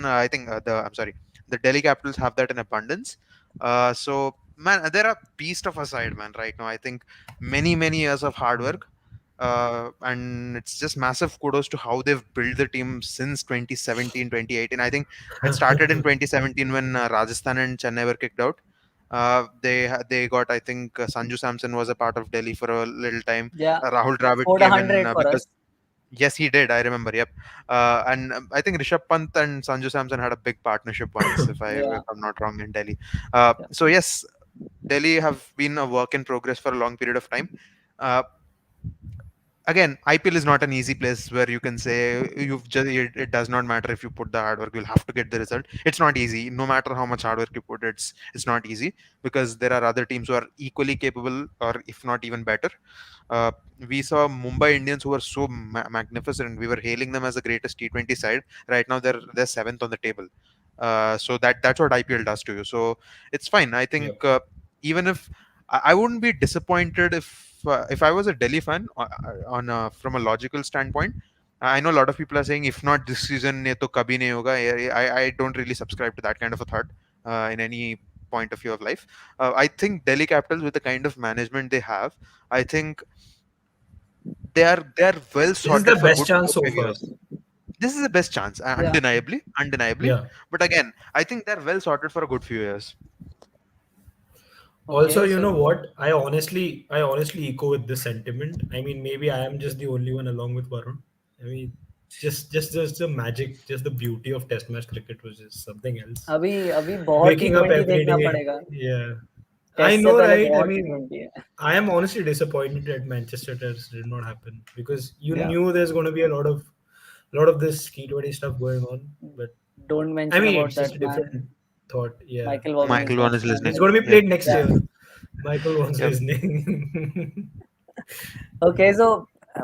I think the Delhi Capitals have that in abundance. So man, they're a beast of a side, man. Right now, I think many years of hard Yeah. work, and it's just massive kudos to how they've built the team since 2017, 2018. I think it started in 2017 when Rajasthan and Chennai were kicked out. They got, I think, Sanju Samson was a part of Delhi for a little time. yeah, Rahul Dravid scored a came in hundred for because us. yes, he did. I remember. Yep. And I think Rishabh Pant and Sanju Samson had a big partnership once, Yeah, if I'm not wrong, in Delhi. yeah. So yes, Delhi have been a work in progress for a long period of time. Uh, Again, IPL is not an easy place where you can say it does not matter if you put the hard work, you'll have to get the result. It's not easy. No matter how much hard work you put, it's not easy because there are other teams who are equally capable, or if not even better. Uh, we saw Mumbai Indians, who were so magnificent. We were hailing them as the greatest T20 side. Right now, they're seventh on the table. So that's what IPL does to you. So it's fine. I think Yep. even if I wouldn't be disappointed if I was a Delhi fan on from a logical standpoint. I know a lot of people are saying if not this season, ye to kabhi nahi hoga. I don't really subscribe to that kind of a thought in any point of view of life. I think Delhi Capitals, with the kind of management they have, I think they are well This is the sorted for best good chance four so five far. years. This is the best chance, Yeah. undeniably. Yeah. But again, I think they're well sorted for a good few years. Also, Okay. you know So what? I honestly echo with this sentiment. I mean, maybe I am just the only one along with Varun. I mean, just the magic, just the beauty of Test match cricket was just something else. अभी अभी बहुत Waking up T20 every देखना day. पड़ेगा. Yeah, I test से know, पहले right? I बहुत mean, T20 है. I am honestly disappointed that Manchester Test did not happen because you Yeah. knew there's going to be a lot of this T20 stuff going on. But Don't I mention mean, about it's just that a man. different thought. Yeah, Michael Vaughan is Michael Vaughan next is man. it's listening. going to be Yep. played next Yeah. year. Michael wants Yep. listening. Okay, so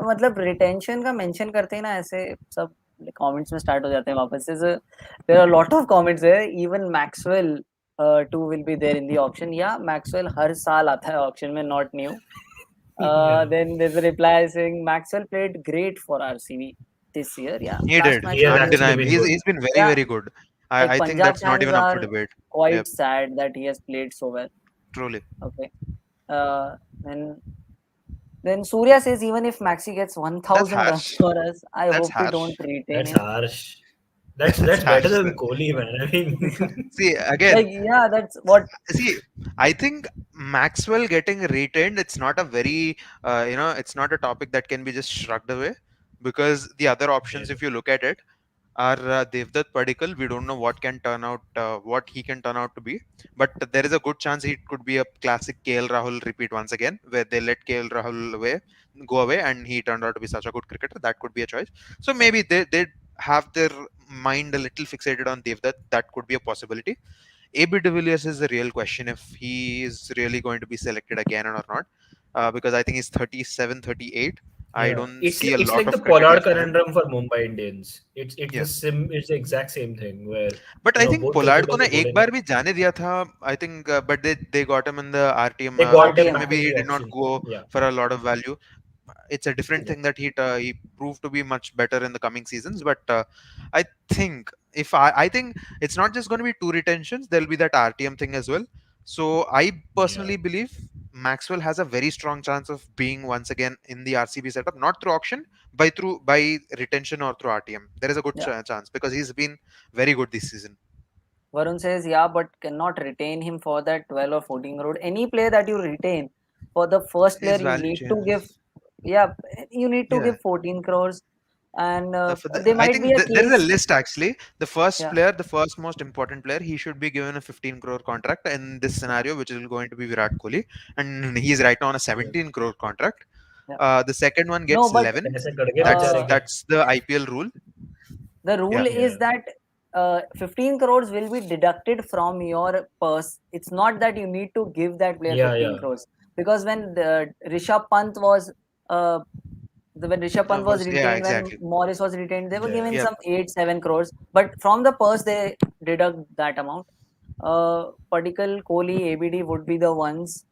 मतलब retention का mention करते ही ना ऐसे सब comments में start हो जाते हैं वापस से. So there are a lot of comments there. Even Maxwell too will be there in the auction. Yeah, Maxwell हर साल आता है auction में, not new. Yeah, Then there's a reply saying Maxwell played great for RCB this year. Yeah, He last did. match he he has played. actually Undeniably. been He's good. been very, Yeah, very good. like I think Punjab that's not fans even up for are debate. quite Yep. sad that he has played so well. Truly. Okay. And then Surya says even if Maxi gets That's 1,000 runs harsh. for us, I That's hope we harsh. don't retain That's him. harsh. That's That's that's better harsh, than sir. Kohli, man. I mean, See, again, Like, yeah, that's what. see, I think Maxwell getting retained, it's not a very, it's not a topic that can be just shrugged away, because the other options, yeah, if you look at it, are Devdutt Padikkal. We don't know what he can turn out to be, but there is a good chance he could be a classic KL Rahul repeat once again, where they let KL Rahul go away, and he turned out to be such a good cricketer. That could be a choice. So Yeah, maybe they have their mind a little fixated on Devdutt. That could be a possibility. AB de Villiers is the real question if he is really going to be selected again or not, because I think he's 37, 38. I yeah. don't It's see a it's lot like the of cricket Pollard left in him. conundrum for Mumbai Indians. It's Yeah. it's the exact same thing where But I think both Pollard को cricketers ना are good एक enough. बार भी जाने दिया था. I think, but they got him in the RTM. They got him Auction. back RTM. Maybe in he the did not auction. go Yeah, for a lot of value. It's a different yeah, thing that he proved to be much better in the coming seasons. But I think if I think it's not just going to be two retentions. There'll be that RTM thing as well. So I yeah, personally believe Maxwell has a very strong chance of being once again in the RCB setup, not through auction, by retention or through RTM. There is a good Yeah. chance because he's been very good this season. Varun says, yeah, but cannot retain him for that 12 or 14 crore. Any player that you retain, for the first player, His you value need to give, changes. yeah, you need to Yeah. give 14 crores. And I there might be think a there is a case. list actually. Yeah, The first most important player, he should be given a 15 crore contract in this scenario, which is going to be Virat Kohli, and he's right now on a yeah. 17 crore contract. yeah. The second one No, gets but 11. पैसे cut गए uh, बेचारे के. That's the IPL rule. the rule Yeah, is Yeah, that 15 crores will be deducted from your purse. It's not that you need to give that player yeah, 15 yeah, crores. Because when Rishabh Pant was uh, when Rishabh Pant was yeah, retained, when exactly. Morris was retained, they were yeah. given Yep. some 8-7 crores, but from the purse they deduct that amount. Particle, Kohli, ABD would be the ones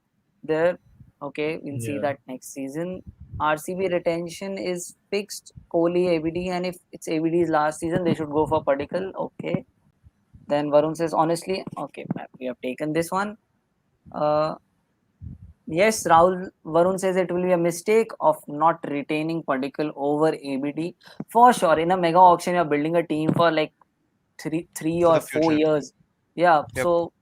there. Okay, we'll see Yeah. that next season. RCB retention is fixed. Kohli, ABD, and if it's ABD's last season, they should go for Particle. Okay. Then Varun says, honestly, okay, we have taken this one. Uh, Yes, Rahul Varun says it will be a mistake of not retaining Particle over ABD. For sure, in a mega auction, you're building a team for like three For or the 4 years. future. Yeah, Yep. so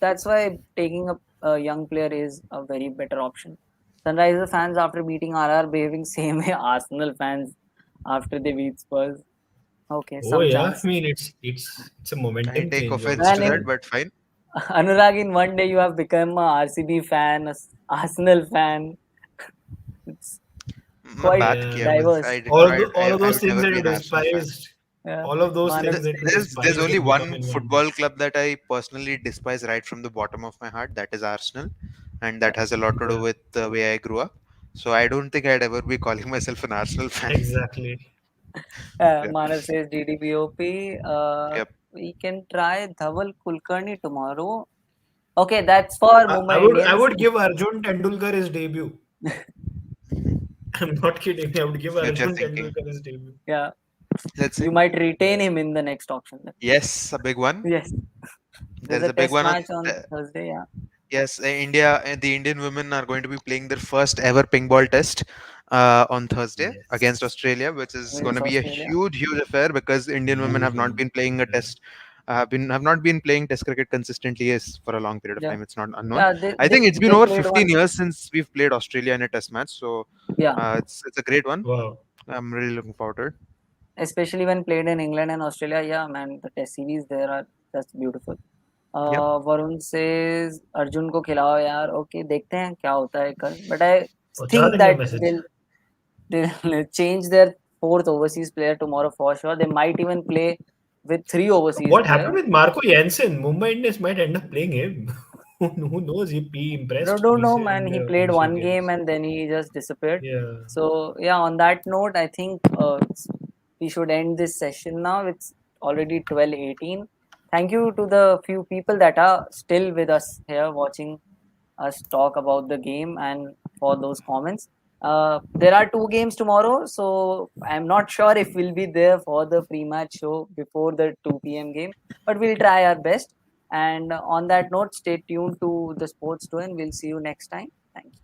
that's why taking a young player is a very better option. Sunriser fans after beating RR behaving same way Arsenal fans after they beat Spurs. Okay, Oh some yeah. I chance. mean, it's a I momentum take change offense And to also. that, in but fine. Anurag, in one day you have become a RCB fan, a Arsenal fan. It's मैं quite बात Yeah, किया बस. diverse. all of I those would things never that be you an Arsenal fan. despised, Yeah, all of those Manas. things that you There's despised only have become one in one day. football club that I personally despise right from the bottom of my heart. That is Arsenal, and Yeah, that has a lot to do Yeah, with the way I grew up. So I don't think I'd ever be calling myself an Arsenal fan. exactly. Yeah. Manas says DDPOP. Yep. we can try Dhaval Kulkarni tomorrow. Okay, that's for I Mumbai would I Indians. would give Arjun Tendulkar his debut. I'm not kidding. I would give Future Arjun thinking. Tendulkar his debut. Yeah, Let's see. you might retain Yeah. him in the next auction then. Yes, a big one. Yes, there's There's a a big test one on. match on Thursday. Yeah, Yes, the Indian women are going to be playing their first ever ping ball test on Thursday against Yes. Australia, which is going against to be a Australia. huge, huge affair because Indian women have Huge not win. been playing a Yeah. test, have not been playing test cricket consistently is for a long period of Yeah, time. It's not unknown. yeah, I think it's been they over played 15 one. years since we've played Australia in a test match, so Yeah, it's a great one. Wow. I'm really looking forward to it. especially when played in England and Australia. Yeah, man, the test series there are just beautiful. Yep. Varun says Arjun को खिलाओ यार. Okay, देखते हैं क्या होता है कल. But I पहुंचा think देंगे that message. they'll change their fourth overseas player tomorrow for sure. They might even play with three overseas What happened players. with Marco Jansen? Mumbai Indians might end up playing him. Who knows? He impressed Don't know, recent man. in He the played initial one game games. and then he just disappeared. Yeah. So yeah, on that note, I think we should end this session now. It's already 12:18. Thank you to the few people that are still with us here watching us talk about the game and for those comments. There are two games tomorrow, so I'm not sure if we'll be there for the pre-match show before the 2 p.m. game, but we'll try our best. And on that note, stay tuned to the Sports Two, and we'll see you next time. Thank you.